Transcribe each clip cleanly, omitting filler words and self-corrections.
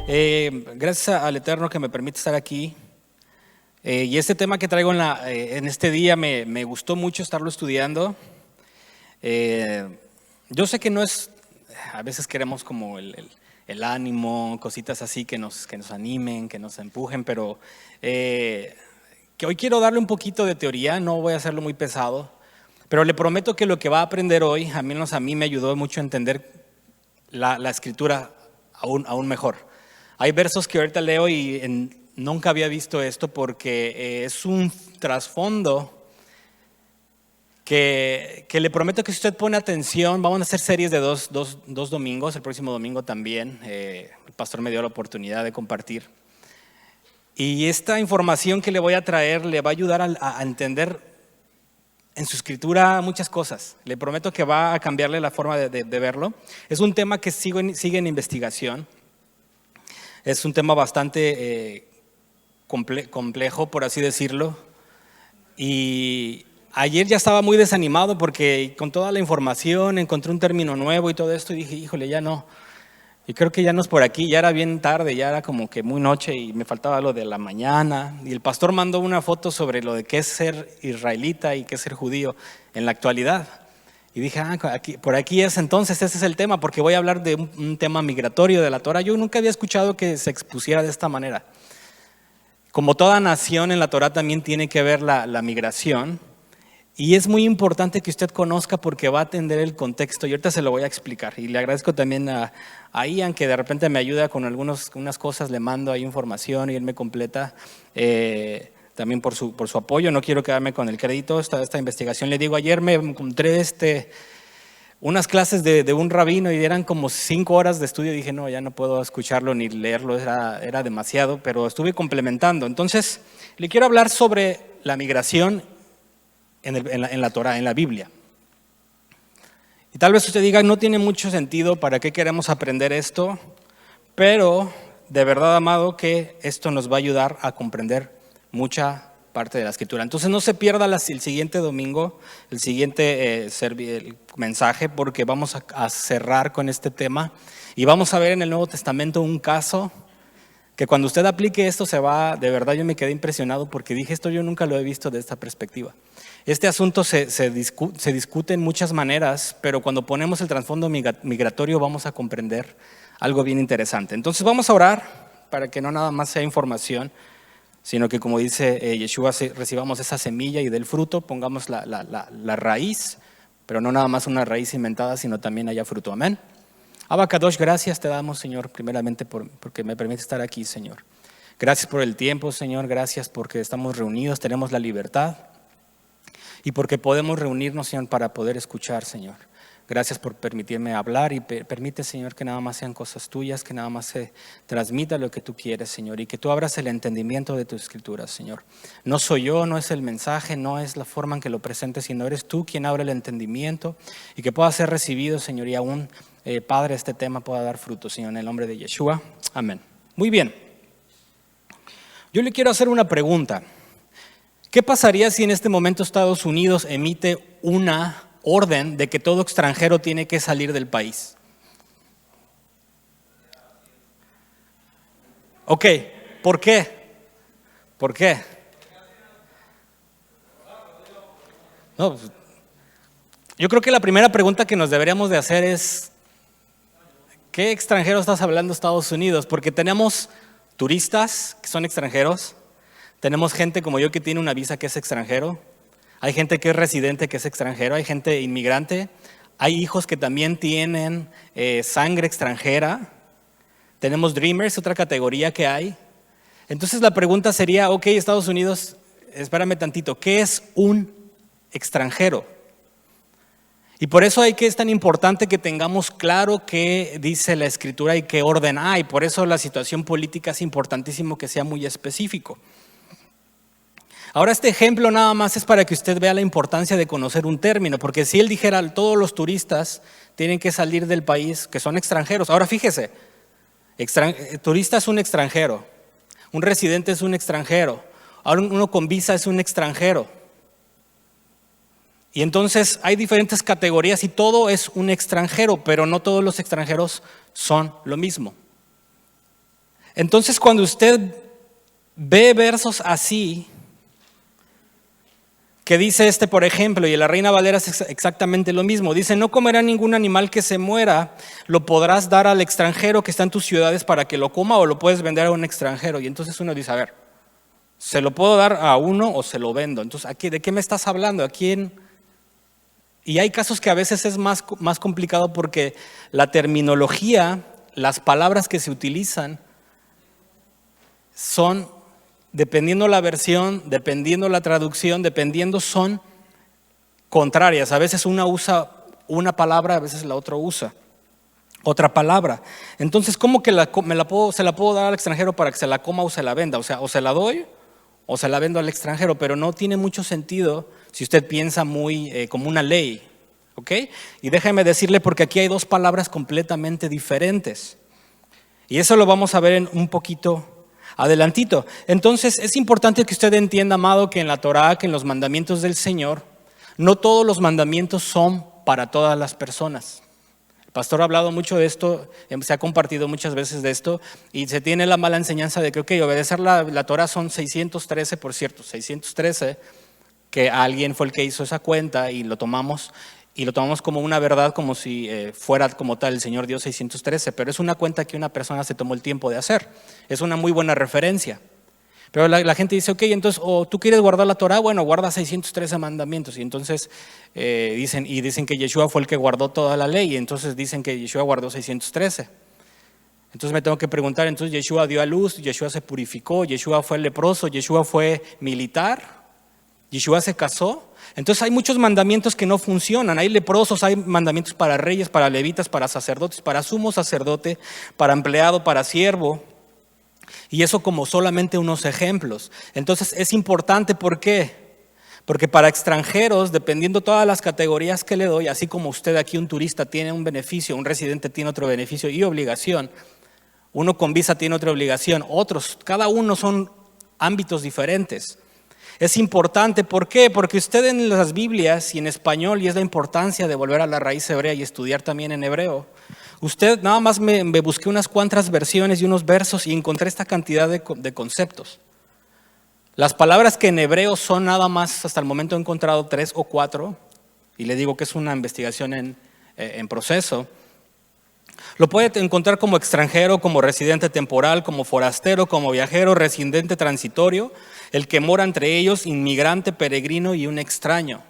Gracias al Eterno que me permite estar aquí. Y este tema que traigo en este día me gustó mucho estarlo estudiando. Yo sé que no es, a veces queremos como el ánimo, cositas así que nos animen, que nos empujen, pero que hoy quiero darle un poquito de teoría, no voy a hacerlo muy pesado, pero le prometo que lo que va a aprender hoy, al menos a mí me ayudó mucho a entender la escritura aún mejor. Hay versos que ahorita leo y nunca había visto esto porque es un trasfondo que le prometo que si usted pone atención, vamos a hacer series de dos domingos, el próximo domingo también, el pastor me dio la oportunidad de compartir. Y esta información que le voy a traer le va a ayudar a entender en su escritura muchas cosas. Le prometo que va a cambiarle la forma de verlo. Es un tema que sigue en investigación. Es un tema bastante complejo, por así decirlo. Y ayer ya estaba muy desanimado porque con toda la información encontré un término nuevo y todo esto y dije, híjole, ya no. Y creo que ya no es por aquí, ya era bien tarde, ya era como que muy noche y me faltaba lo de la mañana. Y el pastor mandó una foto sobre lo de qué es ser israelita y qué es ser judío en la actualidad. Y dije, por aquí es entonces, ese es el tema, porque voy a hablar de un tema migratorio de la Torah. Yo nunca había escuchado que se expusiera de esta manera. Como toda nación en la Torah también tiene que ver la migración. Y es muy importante que usted conozca porque va a atender el contexto y ahorita se lo voy a explicar. Y le agradezco también a Ian que de repente me ayuda con unas cosas, le mando ahí información y él me completa. También por su apoyo, no quiero quedarme con el crédito, esta investigación. Le digo, ayer me encontré unas clases de un rabino y eran como 5 horas de estudio. Dije, no, ya no puedo escucharlo ni leerlo, era demasiado, pero estuve complementando. Entonces, le quiero hablar sobre la migración en la Torah, en la Biblia. Y tal vez usted diga, no tiene mucho sentido, ¿para qué queremos aprender esto? Pero de verdad, amado, que esto nos va a ayudar a comprender mucha parte de la escritura. Entonces no se pierda el siguiente domingo, el siguiente el mensaje, porque vamos a cerrar con este tema y vamos a ver en el Nuevo Testamento un caso que cuando usted aplique esto de verdad yo me quedé impresionado porque dije, esto yo nunca lo he visto de esta perspectiva. Este asunto se discute en muchas maneras, pero cuando ponemos el trasfondo migratorio vamos a comprender algo bien interesante. Entonces vamos a orar para que no nada más sea información, sino que como dice Yeshua, recibamos esa semilla y del fruto pongamos la raíz, pero no nada más una raíz inventada, sino también haya fruto. Amén. Abba Kadosh, gracias te damos, Señor, primeramente porque me permite estar aquí, Señor. Gracias por el tiempo, Señor, gracias porque estamos reunidos, tenemos la libertad y porque podemos reunirnos, Señor, para poder escuchar, Señor. Gracias por permitirme hablar y permite, Señor, que nada más sean cosas tuyas, que nada más se transmita lo que tú quieres, Señor, y que tú abras el entendimiento de tus escrituras, Señor. No soy yo, no es el mensaje, no es la forma en que lo presentes, sino eres tú quien abre el entendimiento y que pueda ser recibido, Señor, y aún, Padre, este tema pueda dar fruto, Señor, en el nombre de Yeshua. Amén. Muy bien. Yo le quiero hacer una pregunta. ¿Qué pasaría si en este momento Estados Unidos emite una orden de que todo extranjero tiene que salir del país? Ok, ¿por qué? ¿Por qué? No, yo creo que la primera pregunta que nos deberíamos de hacer es ¿qué extranjero estás hablando Estados Unidos? Porque tenemos turistas que son extranjeros, tenemos gente como yo que tiene una visa que es extranjero, hay gente que es residente que es extranjero, hay gente inmigrante, hay hijos que también tienen sangre extranjera, tenemos dreamers, otra categoría que hay. Entonces la pregunta sería, ok, Estados Unidos, espérame tantito, ¿qué es un extranjero? Y por eso es tan importante que tengamos claro qué dice la Escritura y qué orden hay. Por eso la situación política es importantísimo que sea muy específico. Ahora este ejemplo nada más es para que usted vea la importancia de conocer un término, porque si él dijera todos los turistas tienen que salir del país que son extranjeros. Ahora fíjese, turista es un extranjero, un residente es un extranjero, ahora uno con visa es un extranjero. Y entonces hay diferentes categorías y todo es un extranjero, pero no todos los extranjeros son lo mismo. Entonces, cuando usted ve versos así, que dice por ejemplo, y en la Reina Valera es exactamente lo mismo, dice: no comerá ningún animal que se muera, lo podrás dar al extranjero que está en tus ciudades para que lo coma, o lo puedes vender a un extranjero. Y entonces uno dice: a ver, ¿se lo puedo dar a uno o se lo vendo? Entonces, ¿de qué me estás hablando? ¿A quién? Y hay casos que a veces es más complicado porque la terminología, las palabras que se utilizan son, dependiendo la versión, dependiendo la traducción, son contrarias. A veces una usa una palabra, a veces la otra usa otra palabra. Entonces, ¿cómo que se la puedo dar al extranjero para que se la coma o se la venda? O sea, o se la doy o se la vendo al extranjero, pero no tiene mucho sentido si usted piensa muy como una ley, ¿ok? Y déjeme decirle, porque aquí hay dos palabras completamente diferentes. Y eso lo vamos a ver en un poquito adelantito. Entonces, es importante que usted entienda, amado, que en la Torá, que en los mandamientos del Señor, no todos los mandamientos son para todas las personas. El pastor ha hablado mucho de esto, se ha compartido muchas veces de esto, y se tiene la mala enseñanza de que, obedecer la Torá son 613, por cierto, 613, que alguien fue el que hizo esa cuenta y lo tomamos como una verdad, como si fuera como tal el Señor Dios 613, pero es una cuenta que una persona se tomó el tiempo de hacer. Es una muy buena referencia. Pero la gente dice: ok, entonces, o tú quieres guardar la Torá, bueno, guarda 613 mandamientos. Y entonces dicen que Yeshua fue el que guardó toda la ley, y entonces dicen que Yeshua guardó 613. Entonces me tengo que preguntar, entonces Yeshua dio a luz, Yeshua se purificó, Yeshua fue leproso, Yeshua fue militar, Yeshua se casó. Entonces hay muchos mandamientos que no funcionan. Hay leprosos, hay mandamientos para reyes, para levitas, para sacerdotes, para sumo sacerdote, para empleado, para siervo. Y eso como solamente unos ejemplos. Entonces es importante, ¿por qué? Porque para extranjeros, dependiendo todas las categorías que le doy, así como usted aquí, un turista, tiene un beneficio, un residente tiene otro beneficio y obligación, uno con visa tiene otra obligación, otros, cada uno son ámbitos diferentes. Es importante, ¿por qué? Porque usted en las Biblias y en español, y es la importancia de volver a la raíz hebrea y estudiar también en hebreo, usted nada más me busqué unas cuantas versiones y unos versos y encontré esta cantidad de conceptos. Las palabras que en hebreo son nada más, hasta el momento he encontrado 3 o 4, y le digo que es una investigación en proceso. Lo puede encontrar como extranjero, como residente temporal, como forastero, como viajero, residente transitorio, el que mora entre ellos, inmigrante, peregrino y un extraño.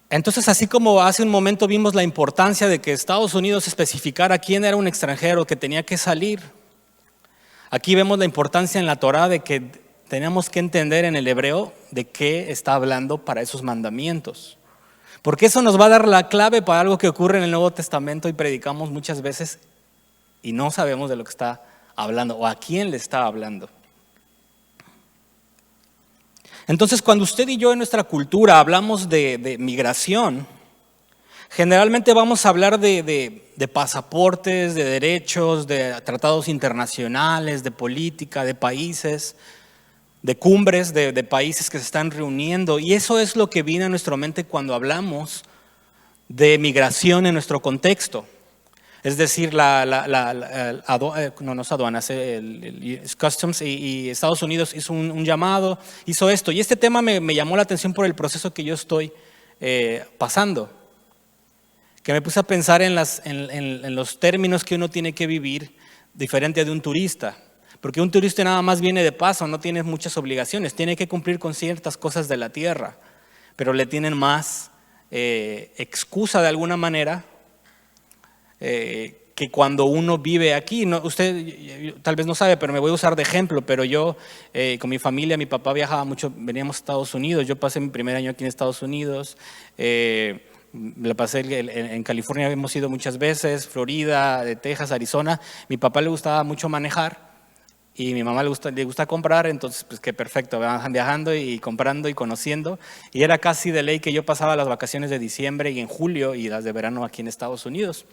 Entonces, así como hace un momento vimos la importancia de que Estados Unidos especificara quién era un extranjero que tenía que salir, aquí vemos la importancia en la Torá de que tenemos que entender en el hebreo de qué está hablando para esos mandamientos. Porque eso nos va a dar la clave para algo que ocurre en el Nuevo Testamento y predicamos muchas veces y no sabemos de lo que está hablando o a quién le está hablando. Entonces, cuando usted y yo en nuestra cultura hablamos de migración, generalmente vamos a hablar de pasaportes, de derechos, de tratados internacionales, de política, de países, de cumbres de países que se están reuniendo. Y eso es lo que viene a nuestra mente cuando hablamos de migración en nuestro contexto. Es decir, no es aduanas, el Customs y Estados Unidos hizo un llamado, hizo esto. Y este tema me llamó la atención por el proceso que yo estoy pasando. Que me puse a pensar en los términos que uno tiene que vivir diferente de un turista. Porque un turista nada más viene de paso, no tiene muchas obligaciones, tiene que cumplir con ciertas cosas de la tierra, pero le tienen más excusa de alguna manera que cuando uno vive aquí. Usted tal vez no sabe, pero me voy a usar de ejemplo, pero yo con mi familia, mi papá viajaba mucho, veníamos a Estados Unidos, yo pasé mi primer año aquí en Estados Unidos, le pasé en California, hemos ido muchas veces, Florida, de Texas, Arizona. Mi papá le gustaba mucho manejar y mi mamá le gusta comprar, entonces pues qué perfecto, van viajando y comprando y conociendo, y era casi de ley que yo pasaba las vacaciones de diciembre y en julio y las de verano aquí en Estados Unidos.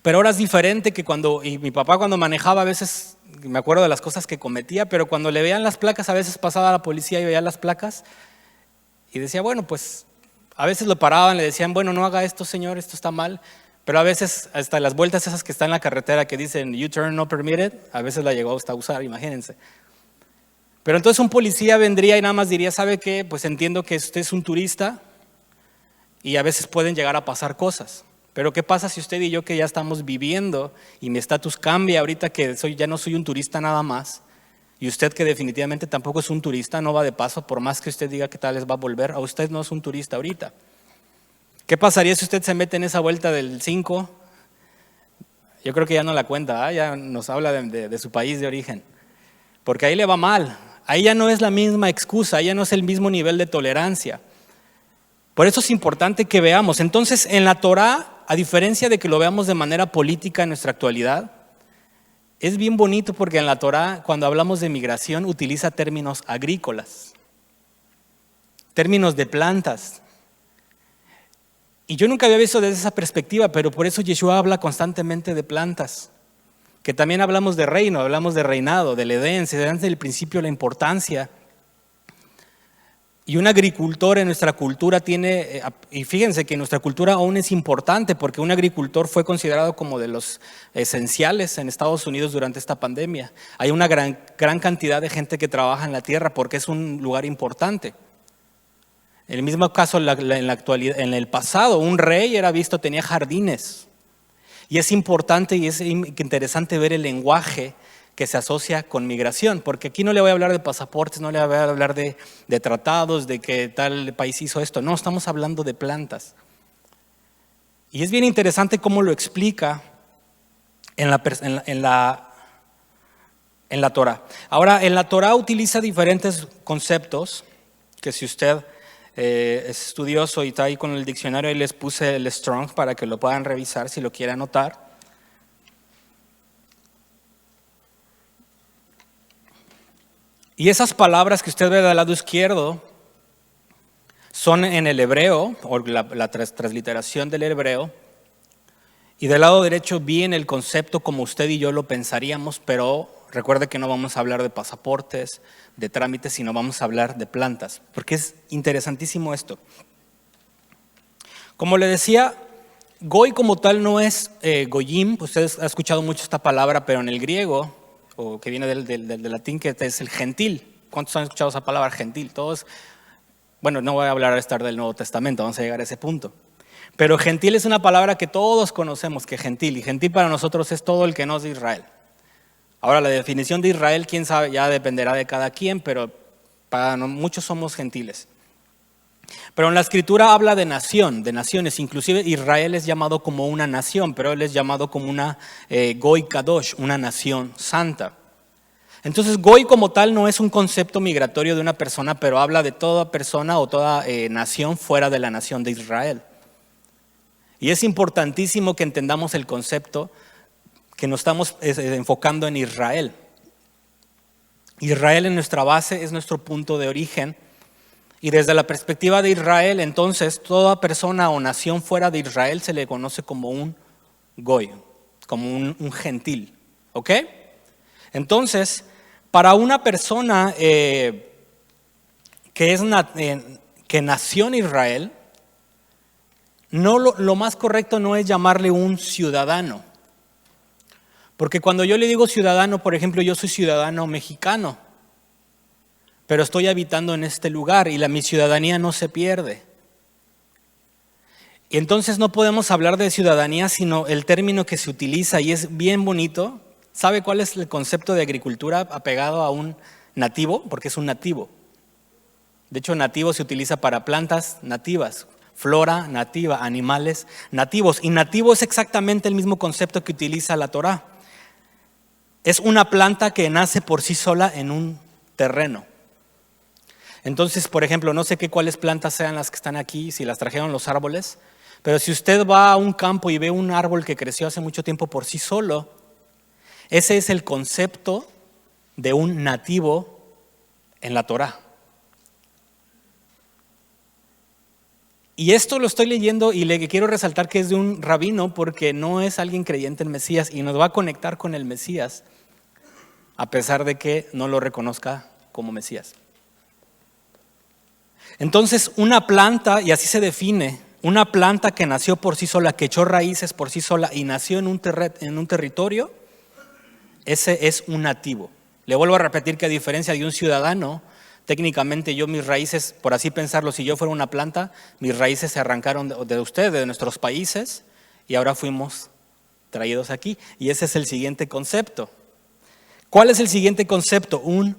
Pero ahora es diferente que y mi papá cuando manejaba a veces, me acuerdo de las cosas que cometía, pero cuando le veían las placas, a veces pasaba a la policía y veía las placas y decía, bueno, pues a veces lo paraban, le decían, bueno, no haga esto, señor, esto está mal, Pero a veces, hasta las vueltas esas que están en la carretera que dicen U-turn not permitted, a veces la llegó hasta a usar, imagínense. Pero entonces un policía vendría y nada más diría, ¿sabe qué? Pues entiendo que usted es un turista y a veces pueden llegar a pasar cosas. Pero ¿qué pasa si usted y yo que ya estamos viviendo y mi estatus cambia ahorita que ya no soy un turista nada más? Y usted que definitivamente tampoco es un turista, no va de paso, por más que usted diga que tal vez va a volver, a usted no es un turista ahorita. ¿Qué pasaría si usted se mete en esa vuelta del 5? Yo creo que ya no la cuenta, ¿eh? Ya nos habla de su país de origen. Porque ahí le va mal, ahí ya no es la misma excusa, ahí ya no es el mismo nivel de tolerancia. Por eso es importante que veamos. Entonces, en la Torá, a diferencia de que lo veamos de manera política en nuestra actualidad, es bien bonito porque en la Torá, cuando hablamos de migración, utiliza términos agrícolas, términos de plantas. Y yo nunca había visto desde esa perspectiva, pero por eso Yeshua habla constantemente de plantas. Que también hablamos de reino, hablamos de reinado, del Edén, se da desde el principio la importancia. Y un agricultor en nuestra cultura tiene, y fíjense que en nuestra cultura aún es importante porque un agricultor fue considerado como de los esenciales en Estados Unidos durante esta pandemia. Hay una gran cantidad de gente que trabaja en la tierra porque es un lugar importante. En el mismo caso, en la actualidad, en el pasado, un rey era visto, tenía jardines. Y es importante y es interesante ver el lenguaje que se asocia con migración, porque aquí no le voy a hablar de pasaportes, no le voy a hablar de tratados, de que tal país hizo esto, no, estamos hablando de plantas. Y es bien interesante cómo lo explica en la Torá. Ahora, en la Torá utiliza diferentes conceptos, que si usted es estudioso y está ahí con el diccionario, ahí les puse el Strong para que lo puedan revisar si lo quiere anotar. Y esas palabras que usted ve del lado izquierdo son en el hebreo, o la transliteración del hebreo, y del lado derecho viene el concepto como usted y yo lo pensaríamos, pero recuerde que no vamos a hablar de pasaportes, de trámites, sino vamos a hablar de plantas, porque es interesantísimo esto. Como le decía, Goy como tal no es Goyim, ustedes han escuchado mucho esta palabra, pero en el griego, o que viene del latín, que es el gentil. ¿Cuántos han escuchado esa palabra gentil? Todos. Bueno, no voy a hablar estar del Nuevo Testamento, vamos a llegar a ese punto. Pero gentil es una palabra que todos conocemos, que gentil, y gentil para nosotros es todo el que no es de Israel. Ahora, la definición de Israel, quién sabe, ya dependerá de cada quien, pero para muchos somos gentiles. Pero en la Escritura habla de nación, de naciones, inclusive Israel es llamado como una nación, pero él es llamado como una Goy Kadosh, una nación santa. Entonces, Goy como tal no es un concepto migratorio de una persona, pero habla de toda persona o toda nación fuera de la nación de Israel. Y es importantísimo que entendamos el concepto que nos estamos enfocando en Israel. Israel en nuestra base es nuestro punto de origen. Y desde la perspectiva de Israel, entonces, toda persona o nación fuera de Israel se le conoce como un Goy, como un gentil. ¿Ok? Entonces, para una persona que nació en Israel, lo más correcto no es llamarle un ciudadano. Porque cuando yo le digo ciudadano, por ejemplo, yo soy ciudadano mexicano, pero estoy habitando en este lugar y mi ciudadanía no se pierde. Y entonces no podemos hablar de ciudadanía, sino el término que se utiliza y es bien bonito. ¿Sabe cuál es el concepto de agricultura apegado a un nativo? Porque es un nativo. De hecho, nativo se utiliza para plantas nativas, flora nativa, animales nativos. Y nativo es exactamente el mismo concepto que utiliza la Torá. Es una planta que nace por sí sola en un terreno. Entonces, por ejemplo, no sé cuáles plantas sean las que están aquí, si las trajeron los árboles, pero si usted va a un campo y ve un árbol que creció hace mucho tiempo por sí solo, ese es el concepto de un nativo en la Torá. Y esto lo estoy leyendo y le quiero resaltar que es de un rabino porque no es alguien creyente en Mesías y nos va a conectar con el Mesías a pesar de que no lo reconozca como Mesías. Entonces, una planta, y así se define una planta que nació por sí sola, que echó raíces por sí sola y nació en un territorio, ese es un nativo. Le vuelvo a repetir que a diferencia de un ciudadano, técnicamente yo mis raíces, por así pensarlo, si yo fuera una planta, mis raíces se arrancaron de ustedes, de nuestros países, y ahora fuimos traídos aquí. Y ese es el siguiente concepto. ¿Cuál es el siguiente concepto? Un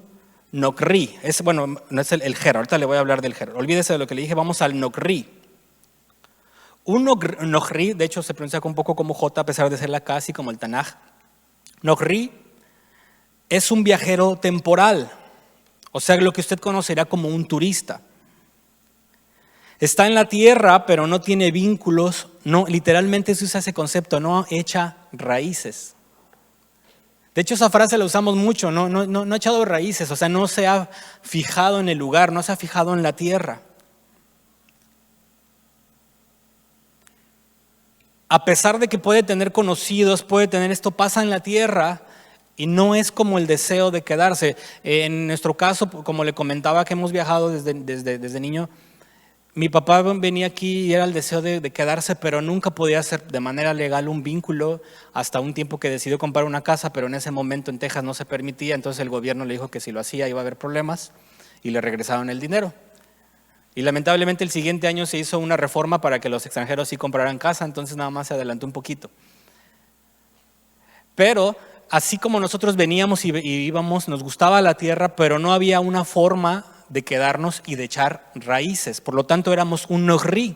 nocri. Bueno, no es el ger, ahorita le voy a hablar del ger. Olvídese de lo que le dije, vamos al nocri. Un nocri, de hecho se pronuncia un poco como J, a pesar de ser la K, así como el Tanaj. Nocri es un viajero temporal, o sea, lo que usted conocerá como un turista. Está en la tierra, pero no tiene vínculos, no, literalmente se usa ese concepto, no echa raíces. De hecho, esa frase la usamos mucho, no ha echado raíces, o sea, no se ha fijado en el lugar, no se ha fijado en la tierra. A pesar de que puede tener conocidos, puede tener esto, pasa en la tierra y no es como el deseo de quedarse. En nuestro caso, como le comentaba que hemos viajado desde niño, mi papá venía aquí y era el deseo de quedarse, pero nunca podía hacer de manera legal un vínculo hasta un tiempo que decidió comprar una casa, pero en ese momento en Texas no se permitía, entonces el gobierno le dijo que si lo hacía iba a haber problemas y le regresaron el dinero. Y lamentablemente el siguiente año se hizo una reforma para que los extranjeros sí compraran casa, entonces nada más se adelantó un poquito. Pero así como nosotros veníamos y íbamos, nos gustaba la tierra, pero no había una forma de quedarnos y de echar raíces. Por lo tanto éramos un nocri.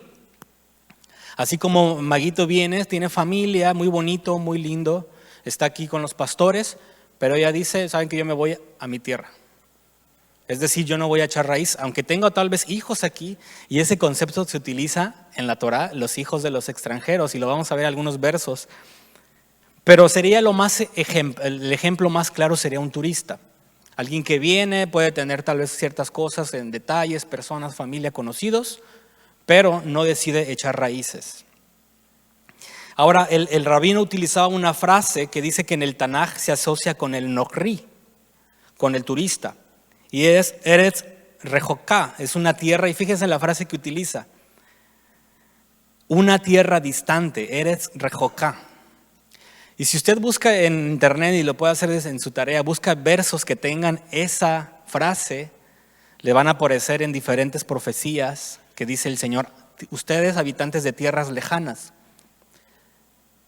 Así como Maguito viene, tiene familia, muy bonito, muy lindo, está aquí con los pastores, pero ella dice, saben que yo me voy a mi tierra. Es decir, yo no voy a echar raíz, aunque tengo tal vez hijos aquí, y ese concepto se utiliza en la Torá, los hijos de los extranjeros, y lo vamos a ver en algunos versos. Pero sería el ejemplo más claro sería un turista. Alguien que viene, puede tener tal vez ciertas cosas en detalles, personas, familia, conocidos, pero no decide echar raíces. Ahora, el rabino utilizaba una frase que dice que en el Tanaj se asocia con el nocri, con el turista. Y es Eretz Rejoká, es una tierra, y fíjense en la frase que utiliza, una tierra distante, Eretz Rejoká. Y si usted busca en internet, y lo puede hacer en su tarea, busca versos que tengan esa frase, le van a aparecer en diferentes profecías que dice el Señor, ustedes habitantes de tierras lejanas.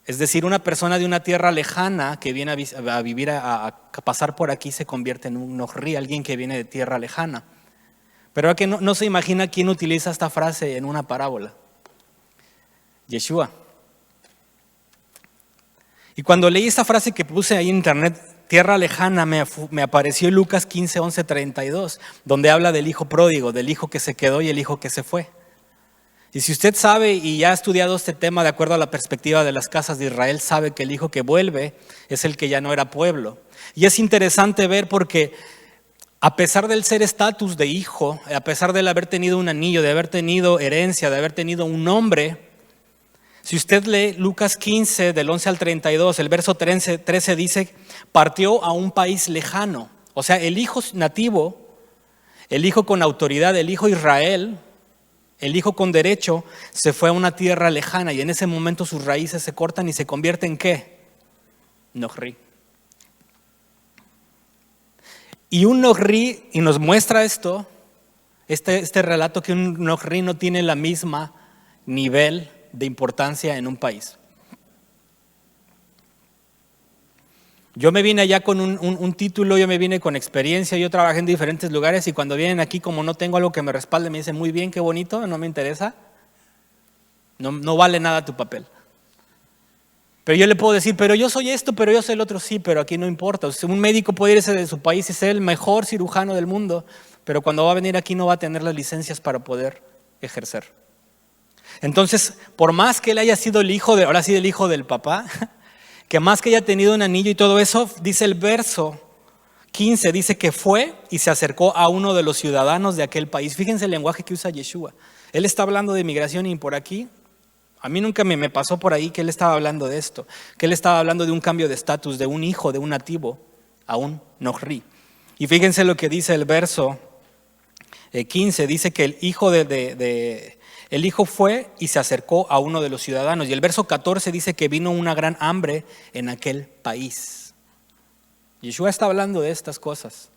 Es decir, una persona de una tierra lejana que viene a vivir, a pasar por aquí, se convierte en un nocri, alguien que viene de tierra lejana. Pero que no se imagina quién utiliza esta frase en una parábola. Yeshua. Y cuando leí esta frase que puse ahí en internet, tierra lejana, me apareció Lucas 15, 11, 32, donde habla del hijo pródigo, del hijo que se quedó y el hijo que se fue. Y si usted sabe y ya ha estudiado este tema de acuerdo a la perspectiva de las casas de Israel, sabe que el hijo que vuelve es el que ya no era pueblo. Y es interesante ver porque a pesar del ser estatus de hijo, a pesar de haber tenido un anillo, de haber tenido herencia, de haber tenido un nombre, si usted lee Lucas 15 del 11 al 32, el verso 13 dice, partió a un país lejano. O sea, el hijo nativo, el hijo con autoridad, el hijo Israel, el hijo con derecho, se fue a una tierra lejana y en ese momento sus raíces se cortan y se convierte en ¿qué? Nocri. Y un nocri, y nos muestra esto, este relato, que un nocri no tiene la misma nivel de importancia en un país. Yo me vine allá con un título, yo me vine con experiencia, yo trabajé en diferentes lugares y cuando vienen aquí, como no tengo algo que me respalde, me dicen, muy bien, qué bonito, no me interesa, no vale nada tu papel. Pero yo le puedo decir, pero yo soy esto, pero yo soy el otro, sí, pero aquí no importa. O sea, un médico puede irse de su país y ser el mejor cirujano del mundo, pero cuando va a venir aquí no va a tener las licencias para poder ejercer. Entonces, por más que él haya sido el hijo ahora sí el hijo del papá, que más que haya tenido un anillo y todo eso, dice el verso 15, dice que fue y se acercó a uno de los ciudadanos de aquel país. Fíjense el lenguaje que usa Yeshua. Él está hablando de migración y por aquí, a mí nunca me pasó por ahí que él estaba hablando de esto, que él estaba hablando de un cambio de estatus, de un hijo, de un nativo a un nocri. Y fíjense lo que dice el verso 15, dice que el hijo El hijo fue y se acercó a uno de los ciudadanos. Y el verso 14 dice que vino una gran hambre en aquel país. Yeshua está hablando de estas cosas.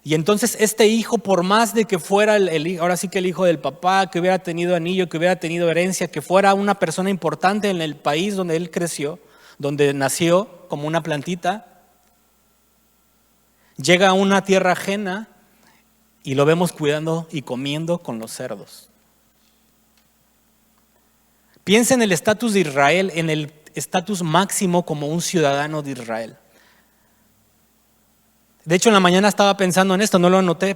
Y entonces este hijo, por más de que fuera ahora sí que el hijo del papá, que hubiera tenido anillo, que hubiera tenido herencia, que fuera una persona importante en el país donde él creció, donde nació como una plantita, llega a una tierra ajena y lo vemos cuidando y comiendo con los cerdos. Piensa en el estatus de Israel, en el estatus máximo como un ciudadano de Israel. De hecho, en la mañana estaba pensando en esto, no lo anoté,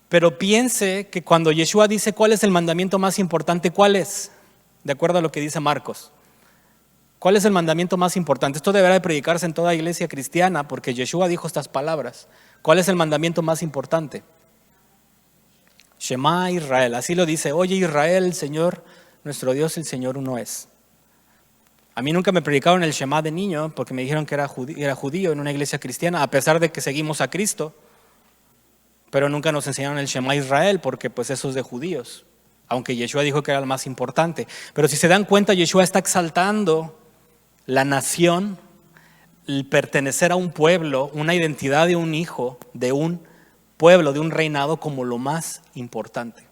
pero piense que cuando Yeshua dice cuál es el mandamiento más importante, ¿cuál es? De acuerdo a lo que dice Marcos. ¿Cuál es el mandamiento más importante? Esto deberá de predicarse en toda iglesia cristiana porque Yeshua dijo estas palabras. ¿Cuál es el mandamiento más importante? Shema Israel, así lo dice. Oye Israel, el Señor, nuestro Dios, el Señor uno es. A mí nunca me predicaron el Shema de niño porque me dijeron que era judío en una iglesia cristiana, a pesar de que seguimos a Cristo. Pero nunca nos enseñaron el Shema Israel porque pues eso es de judíos. Aunque Yeshua dijo que era el más importante. Pero si se dan cuenta, Yeshua está exaltando la nación, el pertenecer a un pueblo, una identidad de un hijo, de un pueblo, de un reinado como lo más importante.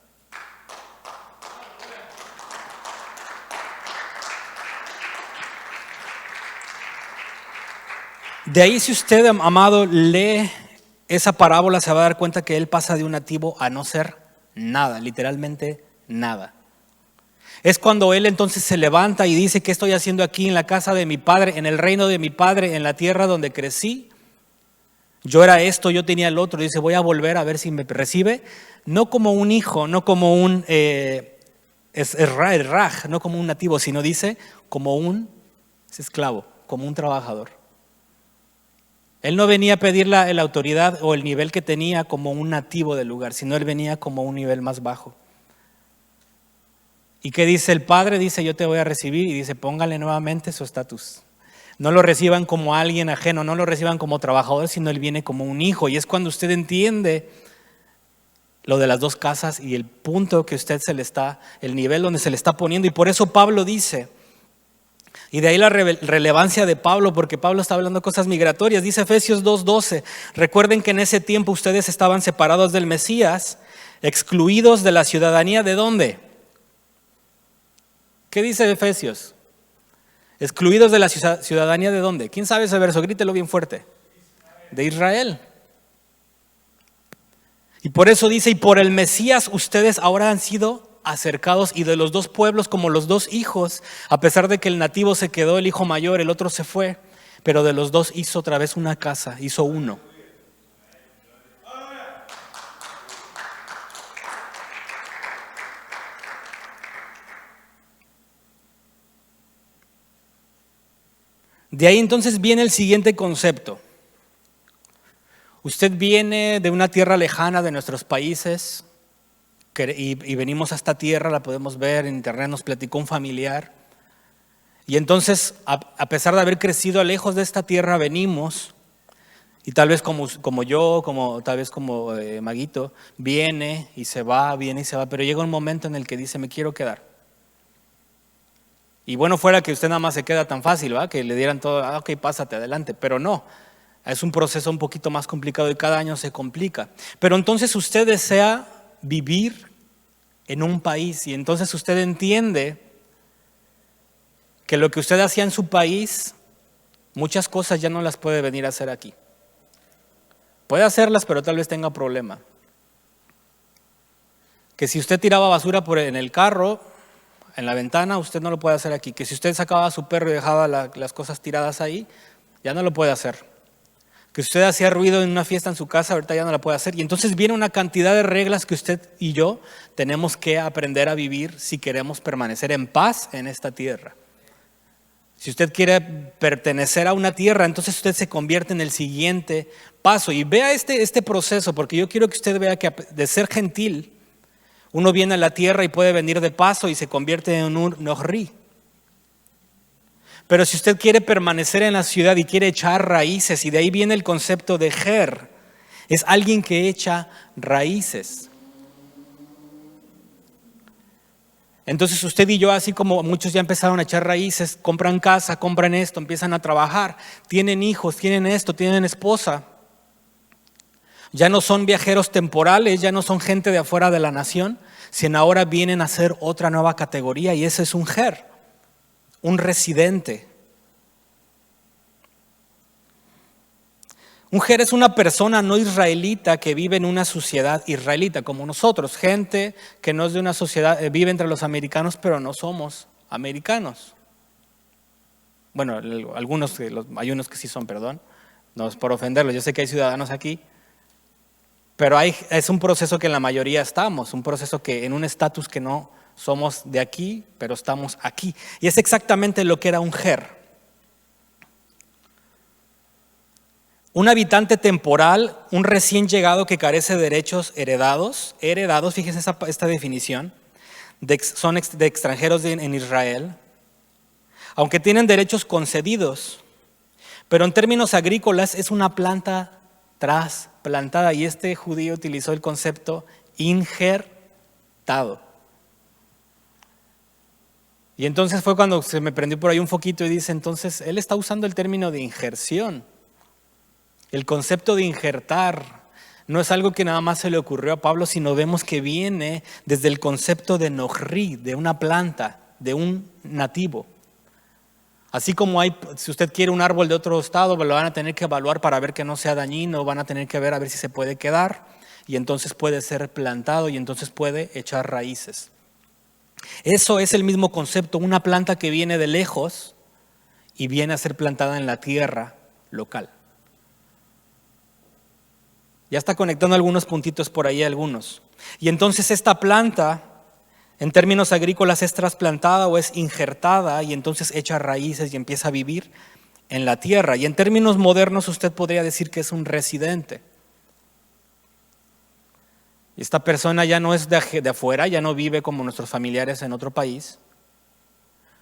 De ahí, si usted, amado, lee esa parábola, se va a dar cuenta que él pasa de un nativo a no ser nada, literalmente nada. Es cuando él entonces se levanta y dice: ¿qué estoy haciendo aquí en la casa de mi padre, en el reino de mi padre, en la tierra donde crecí? Yo era esto, yo tenía el otro. Dice: voy a volver a ver si me recibe, no como un hijo, no como un raj, no como un nativo, sino dice como un esclavo, como un trabajador. Él no venía a pedir la autoridad o el nivel que tenía como un nativo del lugar, sino él venía como un nivel más bajo. ¿Y qué dice el padre? Dice: yo te voy a recibir, y dice: póngale nuevamente su estatus. No lo reciban como alguien ajeno, no lo reciban como trabajador, sino él viene como un hijo. Y es cuando usted entiende lo de las dos casas y el punto que usted el nivel donde se le está poniendo. Y por eso Pablo dice, y de ahí la relevancia de Pablo, porque Pablo está hablando de cosas migratorias. Dice Efesios 2:12, recuerden que en ese tiempo ustedes estaban separados del Mesías, excluidos de la ciudadanía. ¿De dónde? ¿Qué dice Efesios? Excluidos de la ciudadanía, ¿de dónde? ¿Quién sabe ese verso? Grítelo bien fuerte. De Israel. Y por eso dice: y por el Mesías ustedes ahora han sido acercados, y de los dos pueblos como los dos hijos, a pesar de que el nativo se quedó, el hijo mayor, el otro se fue, pero de los dos hizo otra vez una casa, hizo uno. De ahí entonces viene el siguiente concepto. Usted viene de una tierra lejana de nuestros países y venimos a esta tierra, la podemos ver en internet, nos platicó un familiar. Y entonces, a pesar de haber crecido lejos de esta tierra, venimos, y tal vez como yo, tal vez como Maguito, viene y se va, pero llega un momento en el que dice: me quiero quedar. Y bueno, fuera que usted nada más se queda tan fácil, ¿va? Que le dieran todo: ok, pásate adelante, pero no. Es un proceso un poquito más complicado y cada año se complica. Pero entonces usted desea vivir en un país, y entonces usted entiende que lo que usted hacía en su país, muchas cosas ya no las puede venir a hacer aquí. Puede hacerlas, pero tal vez tenga problema. Que si usted tiraba basura en el carro, en la ventana, usted no lo puede hacer aquí. Que si usted sacaba a su perro y dejaba las cosas tiradas ahí, ya no lo puede hacer. Que si usted hacía ruido en una fiesta en su casa, ahorita ya no la puede hacer. Y entonces viene una cantidad de reglas que usted y yo tenemos que aprender a vivir si queremos permanecer en paz en esta tierra. Si usted quiere pertenecer a una tierra, entonces usted se convierte en el siguiente paso. Y vea este proceso, porque yo quiero que usted vea que de ser gentil, uno viene a la tierra y puede venir de paso y se convierte en un nohri. Pero si usted quiere permanecer en la ciudad y quiere echar raíces, y de ahí viene el concepto de ger, es alguien que echa raíces. Entonces usted y yo, así como muchos ya empezaron a echar raíces, compran casa, compran esto, empiezan a trabajar, tienen hijos, tienen esto, tienen esposa. Ya no son viajeros temporales, ya no son gente de afuera de la nación, sino ahora vienen a ser otra nueva categoría, y ese es un ger, un residente. Un ger es una persona no israelita que vive en una sociedad israelita, como nosotros, gente que no es de una sociedad, vive entre los americanos, pero no somos americanos. Bueno, hay unos que sí son, perdón, no es por ofenderlos, yo sé que hay ciudadanos aquí, pero es un proceso que en la mayoría estamos, un proceso que en un estatus que no somos de aquí, pero estamos aquí. Y es exactamente lo que era un ger. Un habitante temporal, un recién llegado que carece de derechos heredados, fíjense esta definición, son de extranjeros en Israel, aunque tienen derechos concedidos, pero en términos agrícolas es una planta trasplantada, y este judío utilizó el concepto injertado. Y entonces fue cuando se me prendió por ahí un foquito y dice, entonces él está usando el término de injerción. El concepto de injertar no es algo que nada más se le ocurrió a Pablo, sino vemos que viene desde el concepto de nojri, de una planta, de un nativo. Así como si usted quiere un árbol de otro estado, lo van a tener que evaluar para ver que no sea dañino, van a tener que ver a ver si se puede quedar, y entonces puede ser plantado y entonces puede echar raíces. Eso es el mismo concepto, una planta que viene de lejos y viene a ser plantada en la tierra local. Ya está conectando algunos puntitos por ahí, algunos. Y entonces esta planta, en términos agrícolas, es trasplantada o es injertada y entonces echa raíces y empieza a vivir en la tierra. Y en términos modernos usted podría decir que es un residente. Esta persona ya no es de afuera, ya no vive como nuestros familiares en otro país.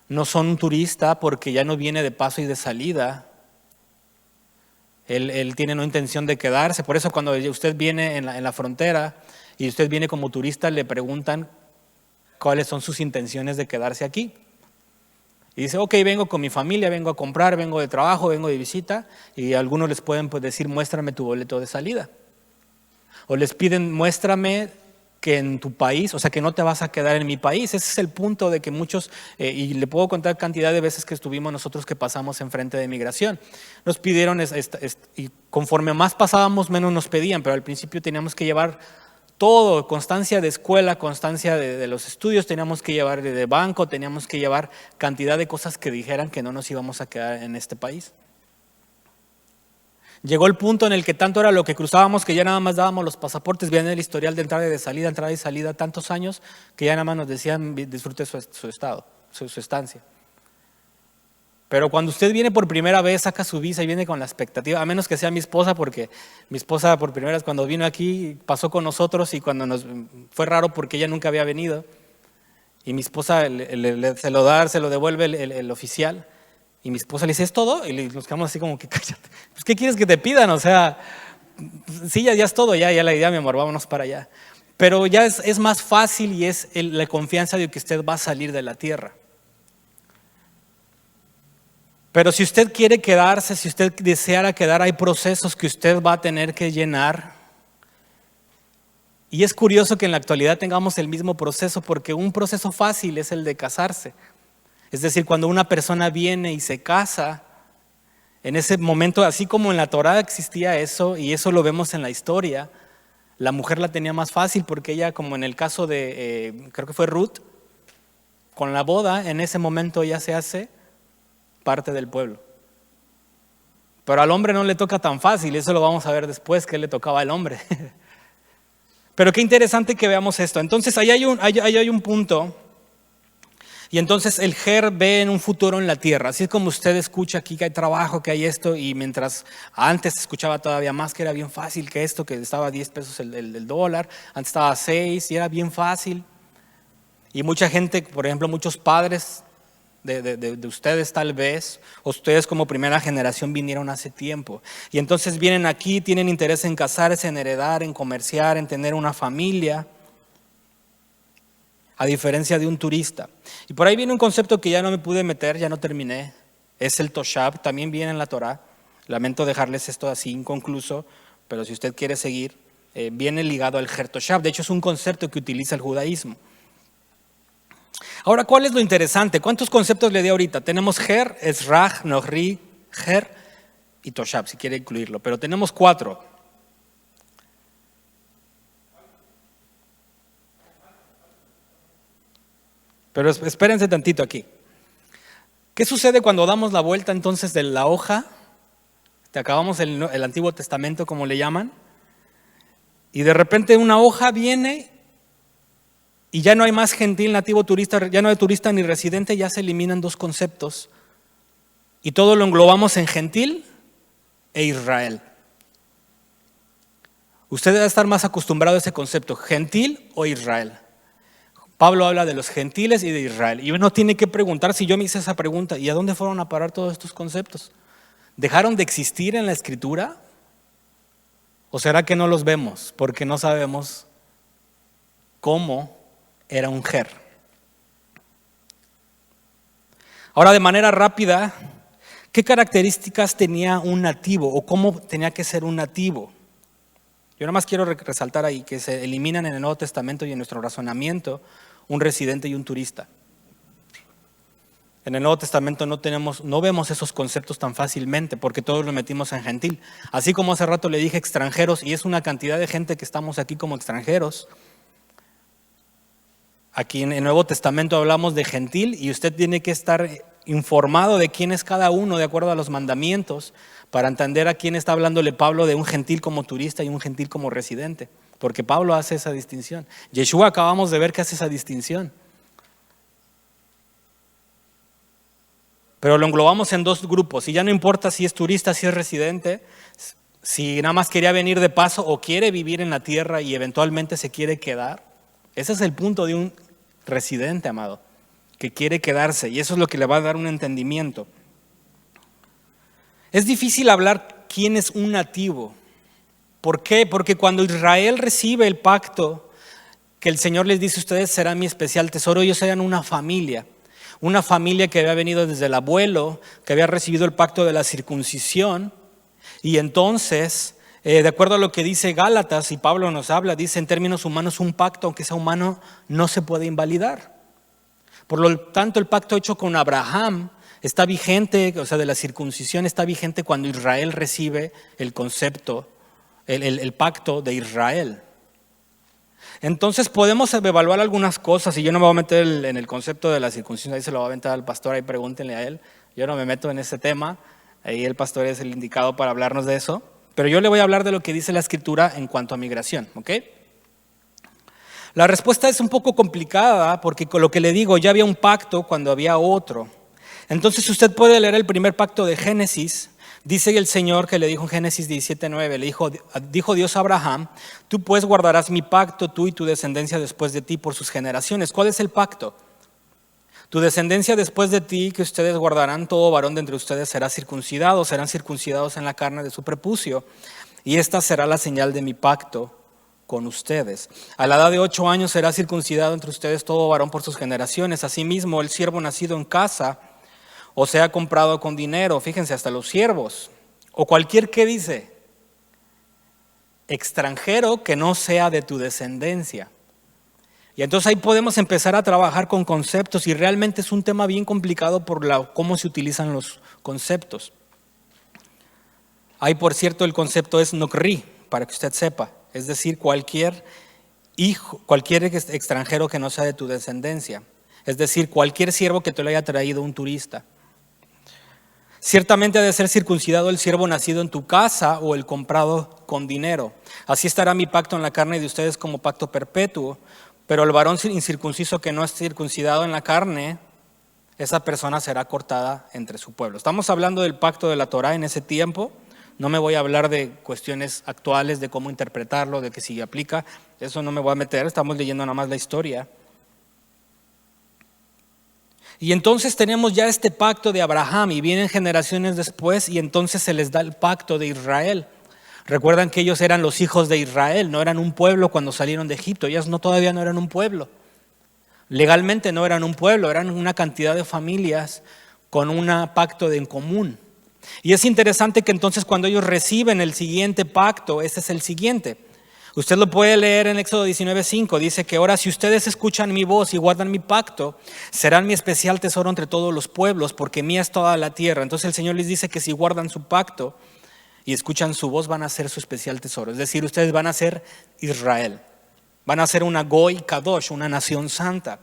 No son un turista porque ya no viene de paso y de salida. Él tiene no intención de quedarse, por eso cuando usted viene en la frontera y usted viene como turista, le preguntan cuáles son sus intenciones de quedarse aquí. Y dice, ok, vengo con mi familia, vengo a comprar, vengo de trabajo, vengo de visita, y algunos les pueden decir, muéstrame tu boleto de salida. O les piden, muéstrame que en tu país, o sea, que no te vas a quedar en mi país. Ese es el punto de que muchos, y le puedo contar cantidad de veces que estuvimos nosotros que pasamos enfrente de migración. Nos pidieron, y conforme más pasábamos, menos nos pedían, pero al principio teníamos que llevar todo, constancia de escuela, constancia de los estudios, teníamos que llevar de banco, teníamos que llevar cantidad de cosas que dijeran que no nos íbamos a quedar en este país. Llegó el punto en el que tanto era lo que cruzábamos que ya nada más dábamos los pasaportes, viene el historial de entrada y de salida, tantos años que ya nada más nos decían disfrute su estado, su estancia. Pero cuando usted viene por primera vez, saca su visa y viene con la expectativa, a menos que sea mi esposa, porque mi esposa por primera vez cuando vino aquí pasó con nosotros y fue raro porque ella nunca había venido, y mi esposa se lo devuelve el oficial. Y mi esposa le dice, ¿es todo? Y nos quedamos así como que cállate. Pues, ¿qué quieres que te pidan? O sea, sí, ya es todo, ya la idea, mi amor, vámonos para allá. Pero ya es más fácil y es la confianza de que usted va a salir de la tierra. Pero si usted quiere quedarse, si usted deseara quedar, hay procesos que usted va a tener que llenar. Y es curioso que en la actualidad tengamos el mismo proceso, porque un proceso fácil es el de casarse. Es decir, cuando una persona viene y se casa, en ese momento, así como en la Torá existía eso, y eso lo vemos en la historia, la mujer la tenía más fácil porque ella, como en el caso de, creo que fue Ruth, con la boda, en ese momento ya se hace parte del pueblo. Pero al hombre no le toca tan fácil, eso lo vamos a ver después, que le tocaba al hombre. Pero qué interesante que veamos esto. Entonces, ahí hay un punto. Y entonces el ger ve en un futuro en la tierra. Así es como usted escucha aquí que hay trabajo, que hay esto, y mientras antes escuchaba todavía más que era bien fácil que esto, que estaba a 10 pesos el dólar, antes estaba a 6 y era bien fácil. Y mucha gente, por ejemplo, muchos padres de ustedes tal vez, o ustedes como primera generación vinieron hace tiempo. Y entonces vienen aquí, tienen interés en casarse, en heredar, en comerciar, en tener una familia. a diferencia de un turista. Y por ahí viene un concepto que ya no me pude meter, ya no terminé, es el toshab, también viene en la Torá. Lamento dejarles esto así inconcluso, pero si usted quiere seguir, viene ligado al ger toshab. De hecho, es un concepto que utiliza el judaísmo. Ahora, ¿cuál es lo interesante? ¿Cuántos conceptos le di ahorita? Tenemos ger, esraj, nohri, ger y toshab, si quiere incluirlo, pero tenemos 4. Pero espérense tantito aquí. ¿Qué sucede cuando damos la vuelta entonces de la hoja? Te acabamos el Antiguo Testamento, como le llaman, y de repente una hoja viene y ya no hay más gentil, nativo, turista, ya no hay turista ni residente, ya se eliminan 2 conceptos y todo lo englobamos en gentil e Israel. Usted debe estar más acostumbrado a ese concepto, gentil o Israel. Pablo habla de los gentiles y de Israel. Y uno tiene que preguntar, si yo me hice esa pregunta, ¿y a dónde fueron a parar todos estos conceptos? ¿Dejaron de existir en la Escritura? ¿O será que no los vemos porque no sabemos cómo era un ger? Ahora, de manera rápida, ¿qué características tenía un nativo o cómo tenía que ser un nativo? Yo nada más quiero resaltar ahí que se eliminan en el Nuevo Testamento y en nuestro razonamiento un residente y un turista. En el Nuevo Testamento no vemos esos conceptos tan fácilmente porque todos lo metimos en gentil. Así como hace rato le dije extranjeros, y es una cantidad de gente que estamos aquí como extranjeros. Aquí en el Nuevo Testamento hablamos de gentil y usted tiene que estar informado de quién es cada uno de acuerdo a los mandamientos para entender a quién está hablándole Pablo de un gentil como turista y un gentil como residente, porque Pablo hace esa distinción. Yeshua acabamos de ver que hace esa distinción. Pero lo englobamos en 2 grupos y ya no importa si es turista, si es residente, si nada más quería venir de paso o quiere vivir en la tierra y eventualmente se quiere quedar. Ese es el punto de un residente, amado, que quiere quedarse, y eso es lo que le va a dar un entendimiento. Es difícil hablar quién es un nativo. ¿Por qué? Porque cuando Israel recibe el pacto que el Señor les dice, ustedes serán mi especial tesoro, ellos eran una familia que había venido desde el abuelo, que había recibido el pacto de la circuncisión, y entonces, de acuerdo a lo que dice Gálatas, y Pablo nos habla, dice en términos humanos, un pacto, aunque sea humano, no se puede invalidar. Por lo tanto, el pacto hecho con Abraham está vigente, o sea, de la circuncisión está vigente cuando Israel recibe el concepto, el pacto de Israel. Entonces podemos evaluar algunas cosas, y yo no me voy a meter en el concepto de la circuncisión, ahí se lo va a aventar al pastor, ahí pregúntenle a él. Yo no me meto en ese tema, ahí el pastor es el indicado para hablarnos de eso, pero yo le voy a hablar de lo que dice la Escritura en cuanto a migración, ¿ok? La respuesta es un poco complicada porque con lo que le digo, ya había un pacto cuando había otro. Entonces usted puede leer el primer pacto de Génesis. Dice el Señor que le dijo en Génesis 17:9, dijo Dios a Abraham, tú pues guardarás mi pacto, tú y tu descendencia después de ti por sus generaciones. ¿Cuál es el pacto? Tu descendencia después de ti, que ustedes guardarán, todo varón de entre ustedes serán circuncidados en la carne de su prepucio, y esta será la señal de mi pacto con ustedes. A la edad de 8 años será circuncidado entre ustedes todo varón por sus generaciones. Asimismo, el siervo nacido en casa o sea comprado con dinero, fíjense, hasta los siervos, o cualquier que dice, extranjero que no sea de tu descendencia. Y entonces ahí podemos empezar a trabajar con conceptos, y realmente es un tema bien complicado por cómo se utilizan los conceptos. Ahí, por cierto, el concepto es nokri, para que usted sepa, es decir, cualquier hijo, cualquier extranjero que no sea de tu descendencia, es decir, cualquier siervo que te lo haya traído un turista. Ciertamente ha de ser circuncidado el siervo nacido en tu casa o el comprado con dinero. Así estará mi pacto en la carne de ustedes como pacto perpetuo. Pero el varón incircunciso que no es circuncidado en la carne, esa persona será cortada entre su pueblo. Estamos hablando del pacto de la Torá en ese tiempo. No me voy a hablar de cuestiones actuales, de cómo interpretarlo, de que si aplica. Eso no me voy a meter, estamos leyendo nada más la historia. Y entonces tenemos ya este pacto de Abraham y vienen generaciones después y entonces se les da el pacto de Israel. Recuerdan que ellos eran los hijos de Israel, no eran un pueblo cuando salieron de Egipto, ellos todavía no eran un pueblo. Legalmente no eran un pueblo, eran una cantidad de familias con un pacto en común. Y es interesante que entonces cuando ellos reciben el siguiente pacto, este es el siguiente. Usted lo puede leer en Éxodo 19:5, dice que ahora si ustedes escuchan mi voz y guardan mi pacto, serán mi especial tesoro entre todos los pueblos, porque mía es toda la tierra. Entonces el Señor les dice que si guardan su pacto y escuchan su voz, van a ser su especial tesoro. Es decir, ustedes van a ser Israel, van a ser una Goy Kadosh, una nación santa.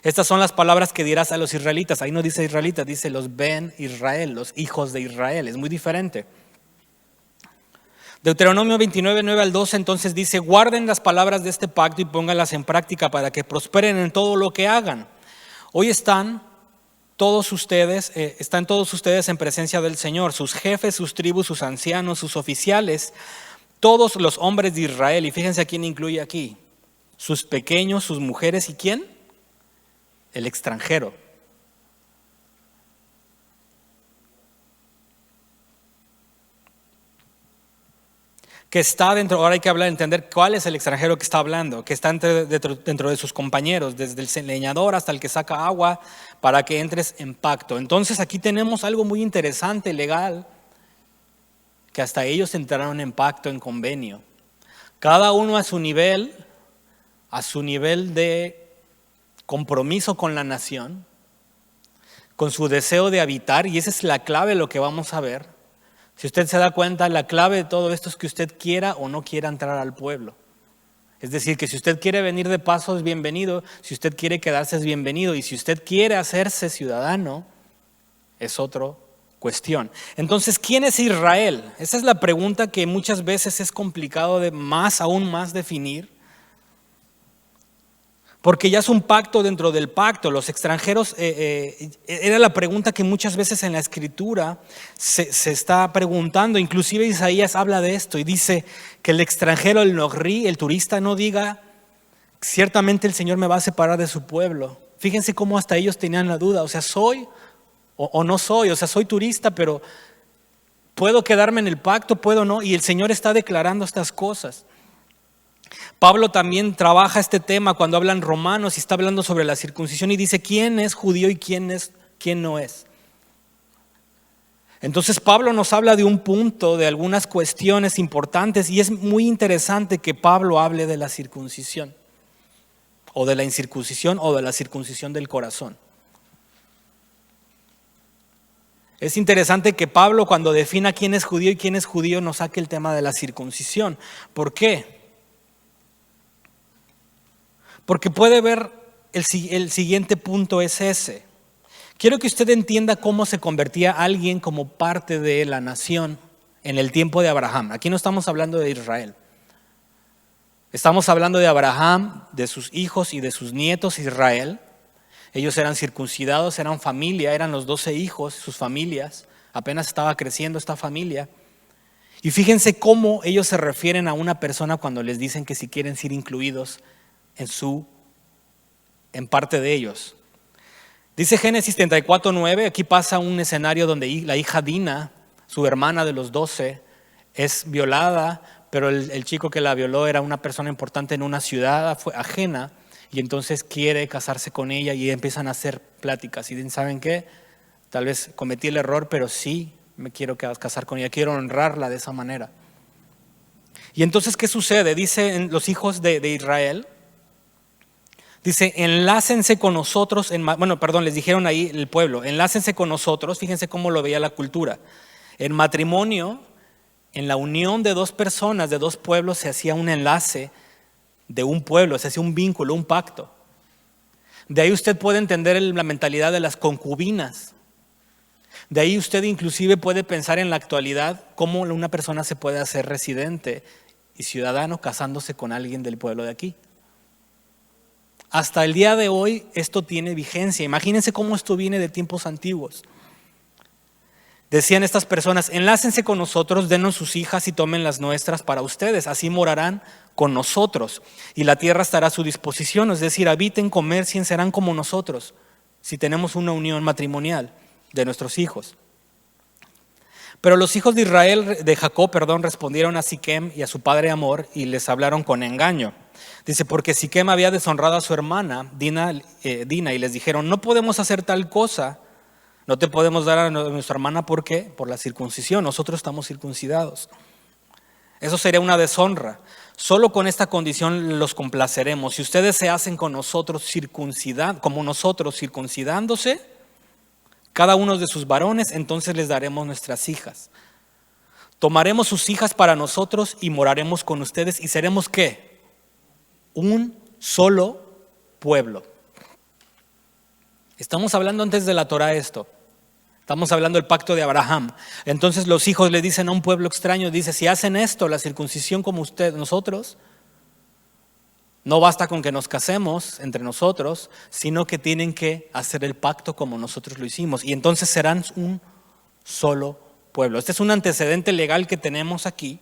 Estas son las palabras que dirás a los israelitas. Ahí no dice israelitas, dice los Ben Israel, los hijos de Israel. Es muy diferente. Deuteronomio 29, 9 al 12 entonces dice: guarden las palabras de este pacto y pónganlas en práctica para que prosperen en todo lo que hagan. Hoy están todos ustedes en presencia del Señor, sus jefes, sus tribus, sus ancianos, sus oficiales, todos los hombres de Israel. Y fíjense a quién incluye aquí: sus pequeños, sus mujeres y ¿quién? El extranjero. Que está dentro, ahora hay que entender cuál es el extranjero que está hablando, que está dentro de sus compañeros, desde el leñador hasta el que saca agua, para que entres en pacto. Entonces aquí tenemos algo muy interesante, legal, que hasta ellos entraron en pacto, en convenio. Cada uno a su nivel de compromiso con la nación, con su deseo de habitar, y esa es la clave de lo que vamos a ver. Si usted se da cuenta, la clave de todo esto es que usted quiera o no quiera entrar al pueblo. Es decir, que si usted quiere venir de paso es bienvenido, si usted quiere quedarse es bienvenido, y si usted quiere hacerse ciudadano es otra cuestión. Entonces, ¿quién es Israel? Esa es la pregunta que muchas veces es complicado aún más definir. Porque ya es un pacto dentro del pacto. Los extranjeros, era la pregunta que muchas veces en la escritura se está preguntando. Inclusive Isaías habla de esto y dice que el extranjero, el nogri, el turista, no diga: ciertamente el Señor me va a separar de su pueblo. Fíjense cómo hasta ellos tenían la duda. O sea, ¿soy o no soy? O sea, soy turista, pero ¿puedo quedarme en el pacto? ¿Puedo no? Y el Señor está declarando estas cosas. Pablo también trabaja este tema cuando habla en Romanos y está hablando sobre la circuncisión y dice quién es judío y quién no es. Entonces Pablo nos habla de un punto, de algunas cuestiones importantes, y es muy interesante que Pablo hable de la circuncisión o de la incircuncisión o de la circuncisión del corazón. Es interesante que Pablo, cuando defina quién es judío y quién es judío, nos saque el tema de la circuncisión. ¿Por qué? Porque puede ver, el siguiente punto es ese. Quiero que usted entienda cómo se convertía alguien como parte de la nación en el tiempo de Abraham. Aquí no estamos hablando de Israel. Estamos hablando de Abraham, de sus hijos y de sus nietos Israel. Ellos eran circuncidados, eran familia, eran los 12 hijos, sus familias. Apenas estaba creciendo esta familia. Y fíjense cómo ellos se refieren a una persona cuando les dicen que si quieren ser incluidos en parte de ellos. Dice Génesis 34:9, aquí pasa un escenario donde la hija Dina, su hermana de los 12, es violada, pero el chico que la violó era una persona importante en una ciudad ajena, y entonces quiere casarse con ella y empiezan a hacer pláticas y dicen: ¿saben qué? Tal vez cometí el error, pero sí me quiero casar con ella, quiero honrarla de esa manera. Y entonces, ¿qué sucede? Dicen los hijos de Israel, dice: enlácense con nosotros, les dijeron ahí el pueblo, enlácense con nosotros. Fíjense cómo lo veía la cultura. En matrimonio, en la unión de dos personas, de dos pueblos, se hacía un enlace de un pueblo, se hacía un vínculo, un pacto. De ahí usted puede entender la mentalidad de las concubinas. De ahí usted inclusive puede pensar en la actualidad cómo una persona se puede hacer residente y ciudadano casándose con alguien del pueblo de aquí. Hasta el día de hoy esto tiene vigencia. Imagínense cómo esto viene de tiempos antiguos. Decían estas personas: enlácense con nosotros, denos sus hijas y tomen las nuestras para ustedes, así morarán con nosotros y la tierra estará a su disposición. Es decir, habiten, comercien, serán como nosotros si tenemos una unión matrimonial de nuestros hijos. Pero los hijos de Jacob, respondieron a Siquem y a su padre Hamor y les hablaron con engaño. Dice, porque Siquem había deshonrado a su hermana, Dina, y les dijeron, no podemos hacer tal cosa, no te podemos dar a nuestra hermana, ¿por qué? Por la circuncisión, nosotros estamos circuncidados. Eso sería una deshonra. Solo con esta condición los complaceremos. Si ustedes se hacen con nosotros como nosotros circuncidándose, cada uno de sus varones, entonces les daremos nuestras hijas. Tomaremos sus hijas para nosotros y moraremos con ustedes y seremos ¿qué? Un solo pueblo. Estamos hablando antes de la Torá esto. Estamos hablando del pacto de Abraham. Entonces los hijos le dicen a un pueblo extraño, dice, si hacen esto, la circuncisión como nosotros, no basta con que nos casemos entre nosotros, sino que tienen que hacer el pacto como nosotros lo hicimos. Y entonces serán un solo pueblo. Este es un antecedente legal que tenemos aquí.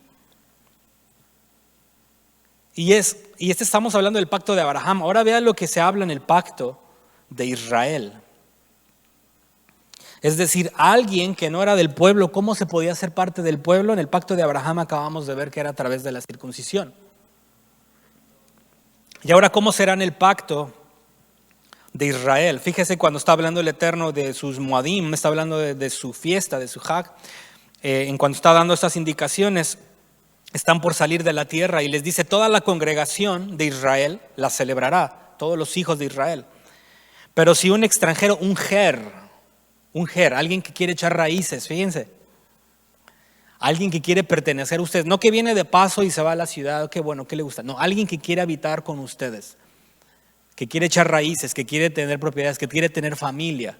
Y estamos hablando del pacto de Abraham. Ahora vean lo que se habla en el pacto de Israel. Es decir, alguien que no era del pueblo, ¿cómo se podía ser parte del pueblo? En el pacto de Abraham acabamos de ver que era a través de la circuncisión. Y ahora, ¿cómo será en el pacto de Israel? Fíjese cuando está hablando el Eterno de sus Moadim, está hablando de su fiesta, de su Hag. En cuanto está dando estas indicaciones, están por salir de la tierra y les dice, toda la congregación de Israel la celebrará, todos los hijos de Israel. Pero si un extranjero, un ger, alguien que quiere echar raíces, fíjense, alguien que quiere pertenecer a ustedes, no que viene de paso y se va a la ciudad, qué bueno, qué le gusta, no, alguien que quiere habitar con ustedes, que quiere echar raíces, que quiere tener propiedades, que quiere tener familia.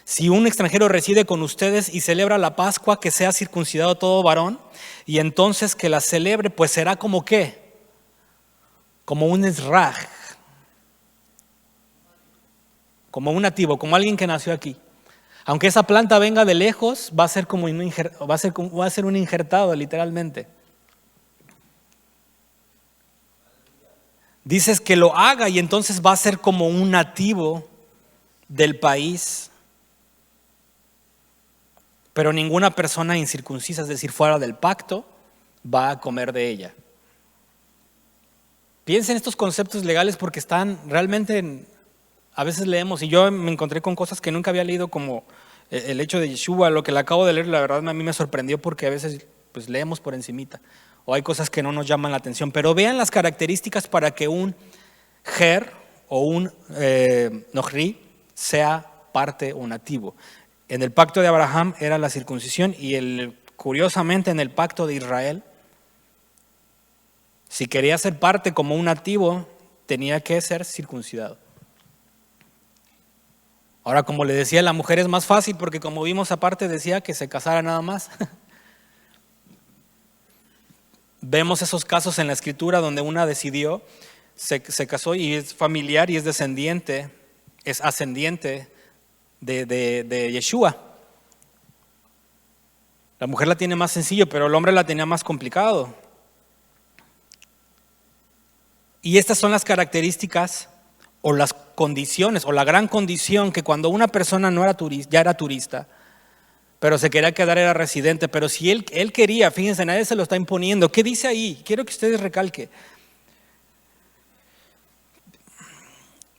Si un extranjero reside con ustedes y celebra la Pascua, que sea circuncidado todo varón, y entonces que la celebre, pues será como ¿qué? Como un esraj, como un nativo, como alguien que nació aquí. Aunque esa planta venga de lejos, va a ser un injertado literalmente. Dices que lo haga y entonces va a ser como un nativo del país. Pero ninguna persona incircuncisa, es decir, fuera del pacto, va a comer de ella. Piensen en estos conceptos legales porque están realmente, a veces leemos, y yo me encontré con cosas que nunca había leído, como el hecho de Yeshua. Lo que le acabo de leer, la verdad a mí me sorprendió porque a veces pues leemos por encimita, o hay cosas que no nos llaman la atención. Pero vean las características para que un ger o un nohri sea parte o nativo. En el pacto de Abraham era la circuncisión y curiosamente en el pacto de Israel, si quería ser parte como un nativo, tenía que ser circuncidado. Ahora, como le decía, la mujer es más fácil porque como vimos aparte decía que se casara nada más. Vemos esos casos en la escritura donde una decidió, se casó y es familiar y es descendiente, es ascendiente de Yeshua. La mujer la tiene más sencillo, pero el hombre la tenía más complicado. Y estas son las características o las condiciones o la gran condición que cuando una persona no era turista, ya era turista, pero se quería quedar, era residente. Pero si él quería, fíjense, nadie se lo está imponiendo. ¿Qué dice ahí? Quiero que ustedes recalquen.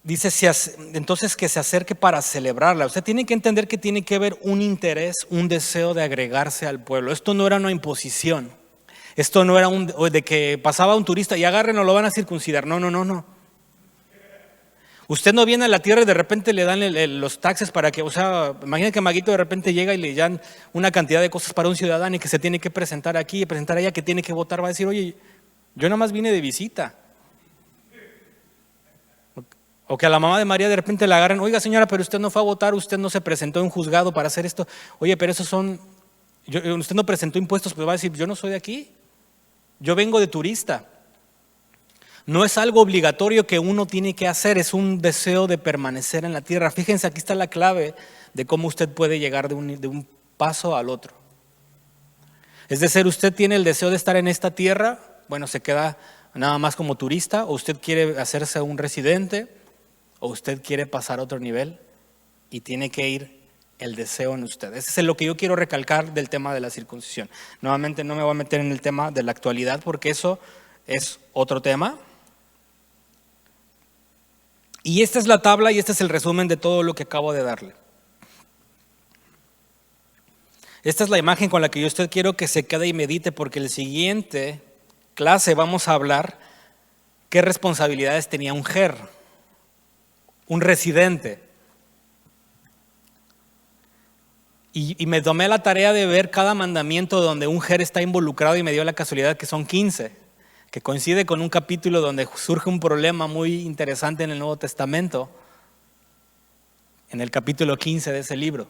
Dice entonces que se acerque para celebrarla. Usted tiene que entender que tiene que haber un interés, un deseo de agregarse al pueblo. Esto no era una imposición. Esto no era de que pasaba un turista y agárrenlo, lo van a circuncidar. No. Usted no viene a la tierra y de repente le dan los taxes para que, imagina que Maguito de repente llega y le dan una cantidad de cosas para un ciudadano y que se tiene que presentar aquí y presentar allá, que tiene que votar. Va a decir, oye, yo nada más vine de visita. O que a la mamá de María de repente la agarren, oiga señora, pero usted no fue a votar, usted no se presentó en juzgado para hacer esto. Oye, pero usted no presentó impuestos, pues va a decir, yo no soy de aquí, yo vengo de turista. No es algo obligatorio que uno tiene que hacer, es un deseo de permanecer en la tierra. Fíjense, aquí está la clave de cómo usted puede llegar de un paso al otro. Es decir, usted tiene el deseo de estar en esta tierra, bueno, se queda nada más como turista, o usted quiere hacerse un residente, o usted quiere pasar a otro nivel y tiene que ir el deseo en usted. Ese es lo que yo quiero recalcar del tema de la circuncisión. Nuevamente no me voy a meter en el tema de la actualidad porque eso es otro tema. Y esta es la tabla y este es el resumen de todo lo que acabo de darle. Esta es la imagen con la que yo quiero que se quede y medite, porque en la siguiente clase vamos a hablar qué responsabilidades tenía un ger, un residente. Y me tomé la tarea de ver cada mandamiento donde un ger está involucrado y me dio la casualidad que son 15, que coincide con un capítulo donde surge un problema muy interesante en el Nuevo Testamento, en el capítulo 15 de ese libro.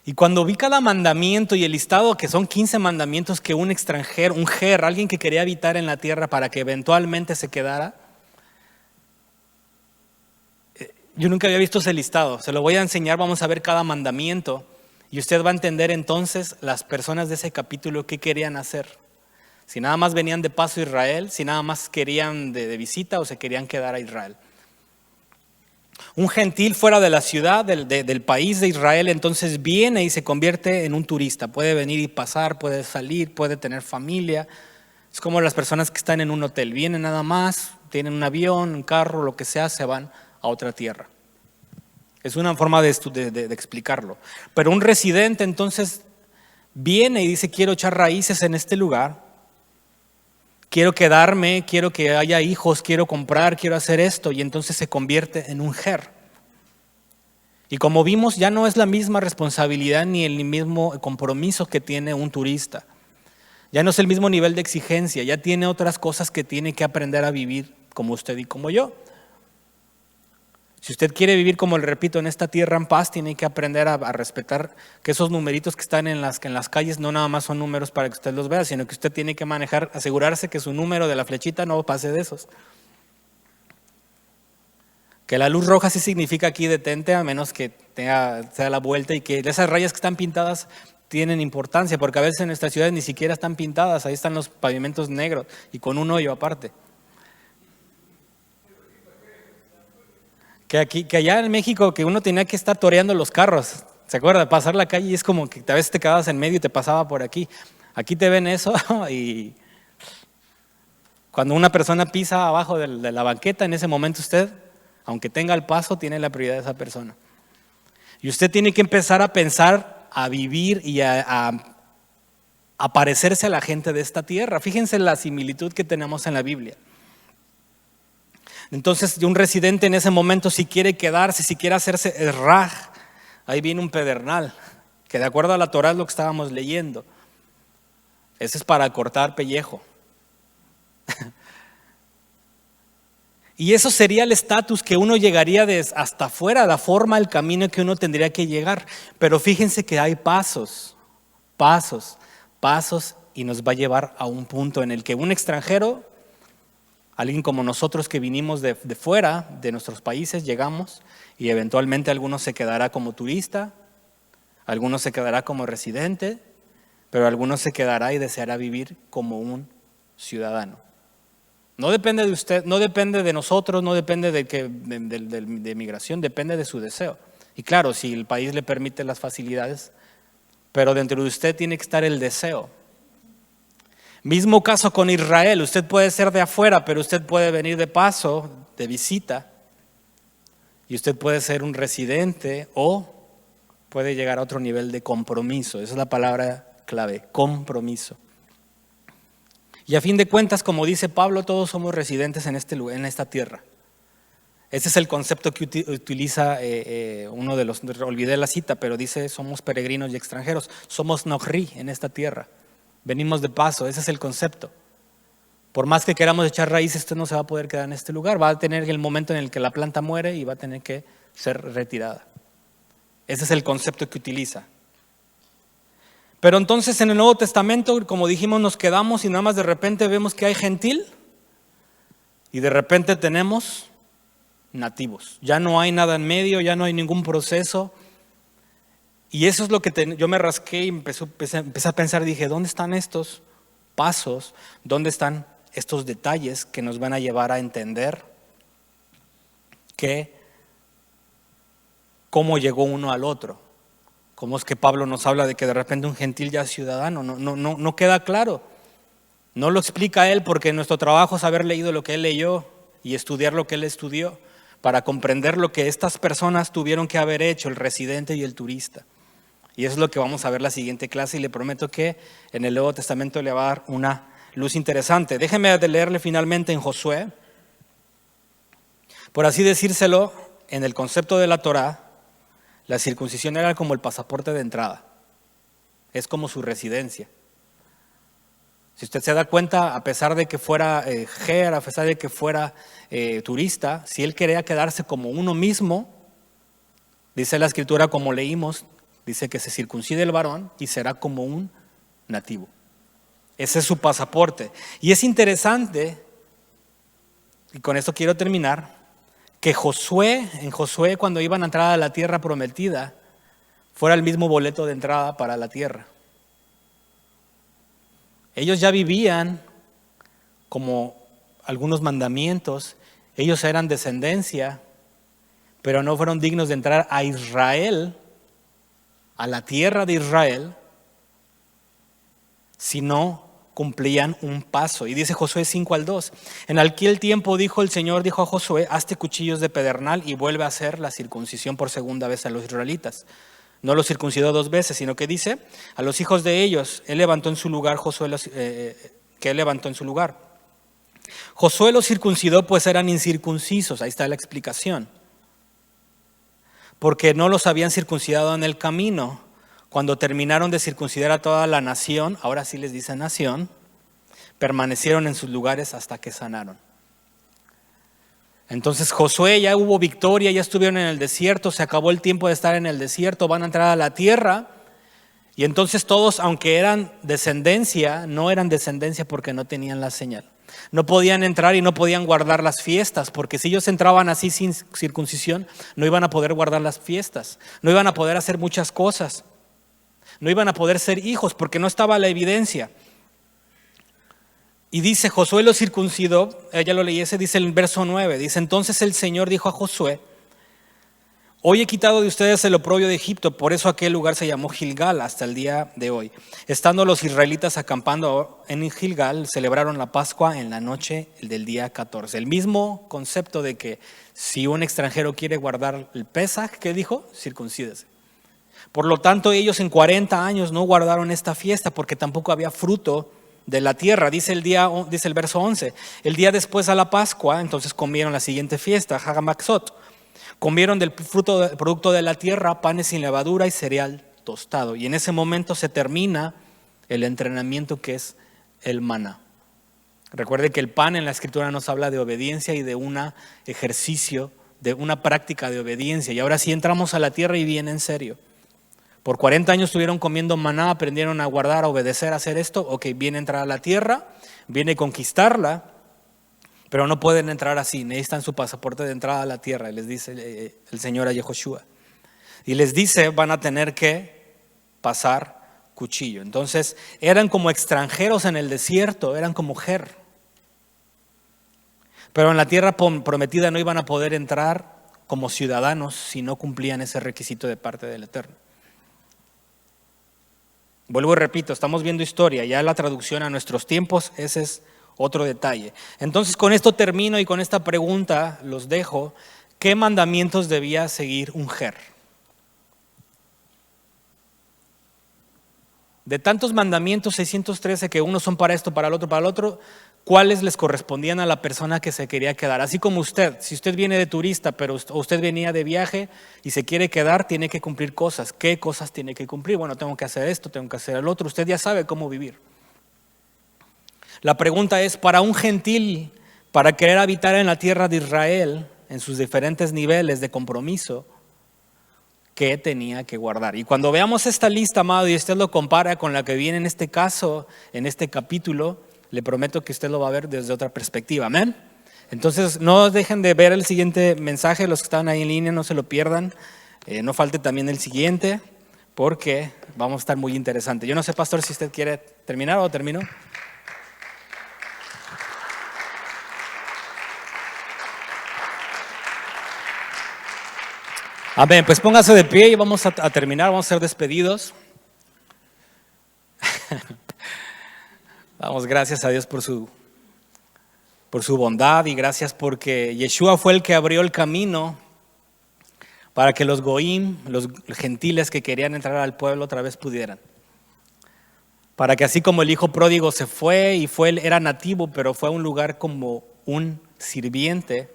Y cuando vi cada mandamiento y el listado, que son 15 mandamientos que un extranjero, un ger, alguien que quería habitar en la tierra para que eventualmente se quedara, yo nunca había visto ese listado. Se lo voy a enseñar, vamos a ver cada mandamiento y usted va a entender entonces las personas de ese capítulo qué querían hacer. Si nada más venían de paso a Israel, si nada más querían de visita o se querían quedar a Israel. Un gentil fuera de la ciudad, del país de Israel, entonces viene y se convierte en un turista. Puede venir y pasar, puede salir, puede tener familia. Es como las personas que están en un hotel. Vienen nada más, tienen un avión, un carro, lo que sea, se van a otra tierra. Es una forma de explicarlo. Pero un residente entonces viene y dice: quiero echar raíces en este lugar, quiero quedarme, quiero que haya hijos, quiero comprar, quiero hacer esto, y entonces se convierte en un ger. Y como vimos, ya no es la misma responsabilidad ni el mismo compromiso que tiene un turista. Ya no es el mismo nivel de exigencia, ya tiene otras cosas que tiene que aprender a vivir como usted y como yo. Si usted quiere vivir, como le repito, en esta tierra en paz, tiene que aprender a respetar que esos numeritos que están en las calles no nada más son números para que usted los vea, sino que usted tiene que manejar, asegurarse que su número de la flechita no pase de esos. Que la luz roja sí significa aquí detente, a menos que sea la vuelta, y que esas rayas que están pintadas tienen importancia, porque a veces en nuestras ciudades ni siquiera están pintadas, ahí están los pavimentos negros y con un hoyo aparte. Que allá en México que uno tenía que estar toreando los carros, ¿se acuerda? Pasar la calle y es como que a veces te quedabas en medio y te pasaba por aquí. Aquí te ven eso y cuando una persona pisa abajo de la banqueta, en ese momento usted, aunque tenga el paso, tiene la prioridad de esa persona. Y usted tiene que empezar a pensar, a vivir y a parecerse a la gente de esta tierra. Fíjense la similitud que tenemos en la Biblia. Entonces, un residente en ese momento, si quiere quedarse, si quiere hacerse el raj, ahí viene un pedernal, que de acuerdo a la Torá es lo que estábamos leyendo. Ese es para cortar pellejo. Y eso sería el estatus que uno llegaría hasta afuera, la forma, el camino que uno tendría que llegar. Pero fíjense que hay pasos, y nos va a llevar a un punto en el que un extranjero, alguien como nosotros que vinimos de fuera, de nuestros países, llegamos y eventualmente algunos se quedará como turista, algunos se quedará como residente, pero algunos se quedará y deseará vivir como un ciudadano. No depende de usted, no depende de nosotros, no depende de migración, depende de su deseo. Y claro, si el país le permite las facilidades, pero dentro de usted tiene que estar el deseo. Mismo caso con Israel, usted puede ser de afuera, pero usted puede venir de paso, de visita, y usted puede ser un residente o puede llegar a otro nivel de compromiso. Esa es la palabra clave, compromiso. Y a fin de cuentas, como dice Pablo, todos somos residentes en esta tierra. Ese es el concepto que utiliza uno de los, olvidé la cita, pero dice: somos peregrinos y extranjeros, somos nohri en esta tierra. Venimos de paso, ese es el concepto. Por más que queramos echar raíces, usted no se va a poder quedar en este lugar. Va a tener el momento en el que la planta muere y va a tener que ser retirada. Ese es el concepto que utiliza. Pero entonces en el Nuevo Testamento, como dijimos, nos quedamos y nada más de repente vemos que hay gentil y de repente tenemos nativos. Ya no hay nada en medio, ya no hay ningún proceso. Y eso es lo que yo me rasqué y empecé a pensar, dije: ¿dónde están estos pasos? ¿Dónde están estos detalles que nos van a llevar a entender cómo llegó uno al otro? ¿Cómo es que Pablo nos habla de que de repente un gentil ya es ciudadano? No queda claro. No lo explica él, porque nuestro trabajo es haber leído lo que él leyó y estudiar lo que él estudió para comprender lo que estas personas tuvieron que haber hecho, el residente y el turista. Y eso es lo que vamos a ver la siguiente clase y le prometo que en el Nuevo Testamento le va a dar una luz interesante. Déjeme leerle finalmente en Josué. Por así decírselo, en el concepto de la Torá, la circuncisión era como el pasaporte de entrada. Es como su residencia. Si usted se da cuenta, a pesar de que fuera ger, a pesar de que fuera turista, si él quería quedarse como uno mismo, dice la Escritura, como leímos, dice que se circuncide el varón y será como un nativo. Ese es su pasaporte. Y es interesante, y con esto quiero terminar, que en Josué cuando iban a entrar a la tierra prometida, fuera el mismo boleto de entrada para la tierra. Ellos ya vivían como algunos mandamientos, ellos eran descendencia, pero no fueron dignos de entrar a Israel, a la tierra de Israel, si no cumplían un paso. Y dice Josué 5:2, en aquel tiempo dijo a Josué, hazte cuchillos de pedernal y vuelve a hacer la circuncisión por segunda vez a los israelitas. No los circuncidó 2 veces, sino que dice, a los hijos de ellos, él levantó en su lugar, Josué los circuncidó, pues eran incircuncisos, ahí está la explicación. Porque no los habían circuncidado en el camino. Cuando terminaron de circuncidar a toda la nación, ahora sí les dice nación, permanecieron en sus lugares hasta que sanaron. Entonces Josué, ya hubo victoria, ya estuvieron en el desierto, se acabó el tiempo de estar en el desierto, van a entrar a la tierra. Y entonces todos, aunque eran descendencia, no eran descendencia porque no tenían la señal. No podían entrar y no podían guardar las fiestas, porque si ellos entraban así sin circuncisión, no iban a poder guardar las fiestas, no iban a poder hacer muchas cosas, no iban a poder ser hijos porque no estaba la evidencia. Y dice, Josué lo circuncidó, ya lo leí, ese dice el verso 9, dice, entonces el Señor dijo a Josué, hoy he quitado de ustedes el oprobio de Egipto, por eso aquel lugar se llamó Gilgal hasta el día de hoy. Estando los israelitas acampando en Gilgal, celebraron la Pascua en la noche del día 14. El mismo concepto de que si un extranjero quiere guardar el Pesaj, ¿qué dijo? Circuncídese. Por lo tanto, ellos en 40 años no guardaron esta fiesta porque tampoco había fruto de la tierra. Dice el verso 11, el día después a la Pascua, entonces comieron la siguiente fiesta, Hagamaxot. Comieron del producto de la tierra, panes sin levadura y cereal tostado. Y en ese momento se termina el entrenamiento que es el maná. Recuerde que el pan en la Escritura nos habla de obediencia y de un ejercicio, de una práctica de obediencia. Y ahora sí entramos a la tierra y viene en serio. Por 40 años estuvieron comiendo maná, aprendieron a guardar, a obedecer, a hacer esto. Ok, viene a entrar a la tierra, viene a conquistarla. Pero no pueden entrar así, necesitan su pasaporte de entrada a la tierra, les dice el Señor a Yehoshua. Y les dice, van a tener que pasar cuchillo. Entonces, eran como extranjeros en el desierto, eran como ger. Pero en la tierra prometida no iban a poder entrar como ciudadanos si no cumplían ese requisito de parte del Eterno. Vuelvo y repito, estamos viendo historia, ya la traducción a nuestros tiempos, ese es otro detalle. Entonces con esto termino y con esta pregunta los dejo. ¿Qué mandamientos debía seguir un ger? De tantos mandamientos, 613, que unos son para esto, para el otro, ¿cuáles les correspondían a la persona que se quería quedar? Así como usted, si usted viene de turista, pero usted venía de viaje y se quiere quedar, tiene que cumplir cosas. ¿Qué cosas tiene que cumplir? Bueno, tengo que hacer esto, tengo que hacer el otro. Usted ya sabe cómo vivir. La pregunta es, para un gentil, para querer habitar en la tierra de Israel, en sus diferentes niveles de compromiso, ¿qué tenía que guardar? Y cuando veamos esta lista, amado, y usted lo compara con la que viene en este caso, en este capítulo, le prometo que usted lo va a ver desde otra perspectiva. Amén. Entonces, no dejen de ver el siguiente mensaje, los que están ahí en línea, no se lo pierdan. No falte también el siguiente, porque vamos a estar muy interesante. Yo no sé, pastor, si usted quiere terminar o termino. Amén, pues póngase de pie y vamos a terminar, vamos a ser despedidos. Damos gracias a Dios por su por su bondad y gracias porque Yeshua fue el que abrió el camino para que los goim, los gentiles que querían entrar al pueblo otra vez pudieran. Para que así como el hijo pródigo se fue y era nativo, pero fue a un lugar como un sirviente,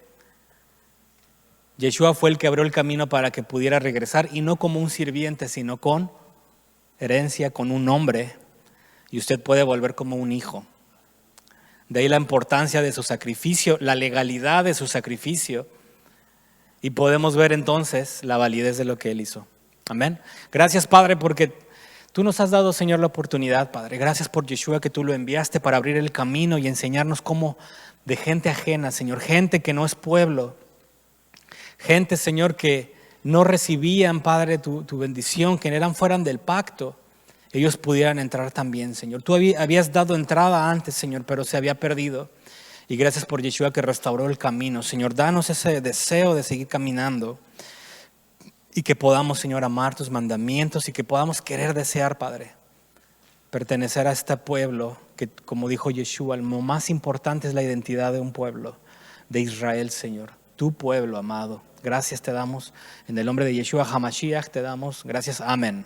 Yeshua fue el que abrió el camino para que pudiera regresar, y no como un sirviente, sino con herencia, con un nombre, y usted puede volver como un hijo. De ahí la importancia de su sacrificio, la legalidad de su sacrificio, y podemos ver entonces la validez de lo que Él hizo. Amén. Gracias, Padre, porque Tú nos has dado, Señor, la oportunidad, Padre. Gracias por Yeshua, que Tú lo enviaste para abrir el camino y enseñarnos cómo de gente ajena, Señor, gente que no es pueblo, gente, Señor, que no recibían, Padre, tu bendición, que eran fuera del pacto, ellos pudieran entrar también, Señor. Tú habías dado entrada antes, Señor, pero se había perdido. Y gracias por Yeshua que restauró el camino. Señor, danos ese deseo de seguir caminando y que podamos, Señor, amar tus mandamientos y que podamos querer desear, Padre, pertenecer a este pueblo que, como dijo Yeshua, lo más importante es la identidad de un pueblo, de Israel, Señor, tu pueblo amado. Gracias te damos, en el nombre de Yeshua HaMashiach te damos, gracias, amén.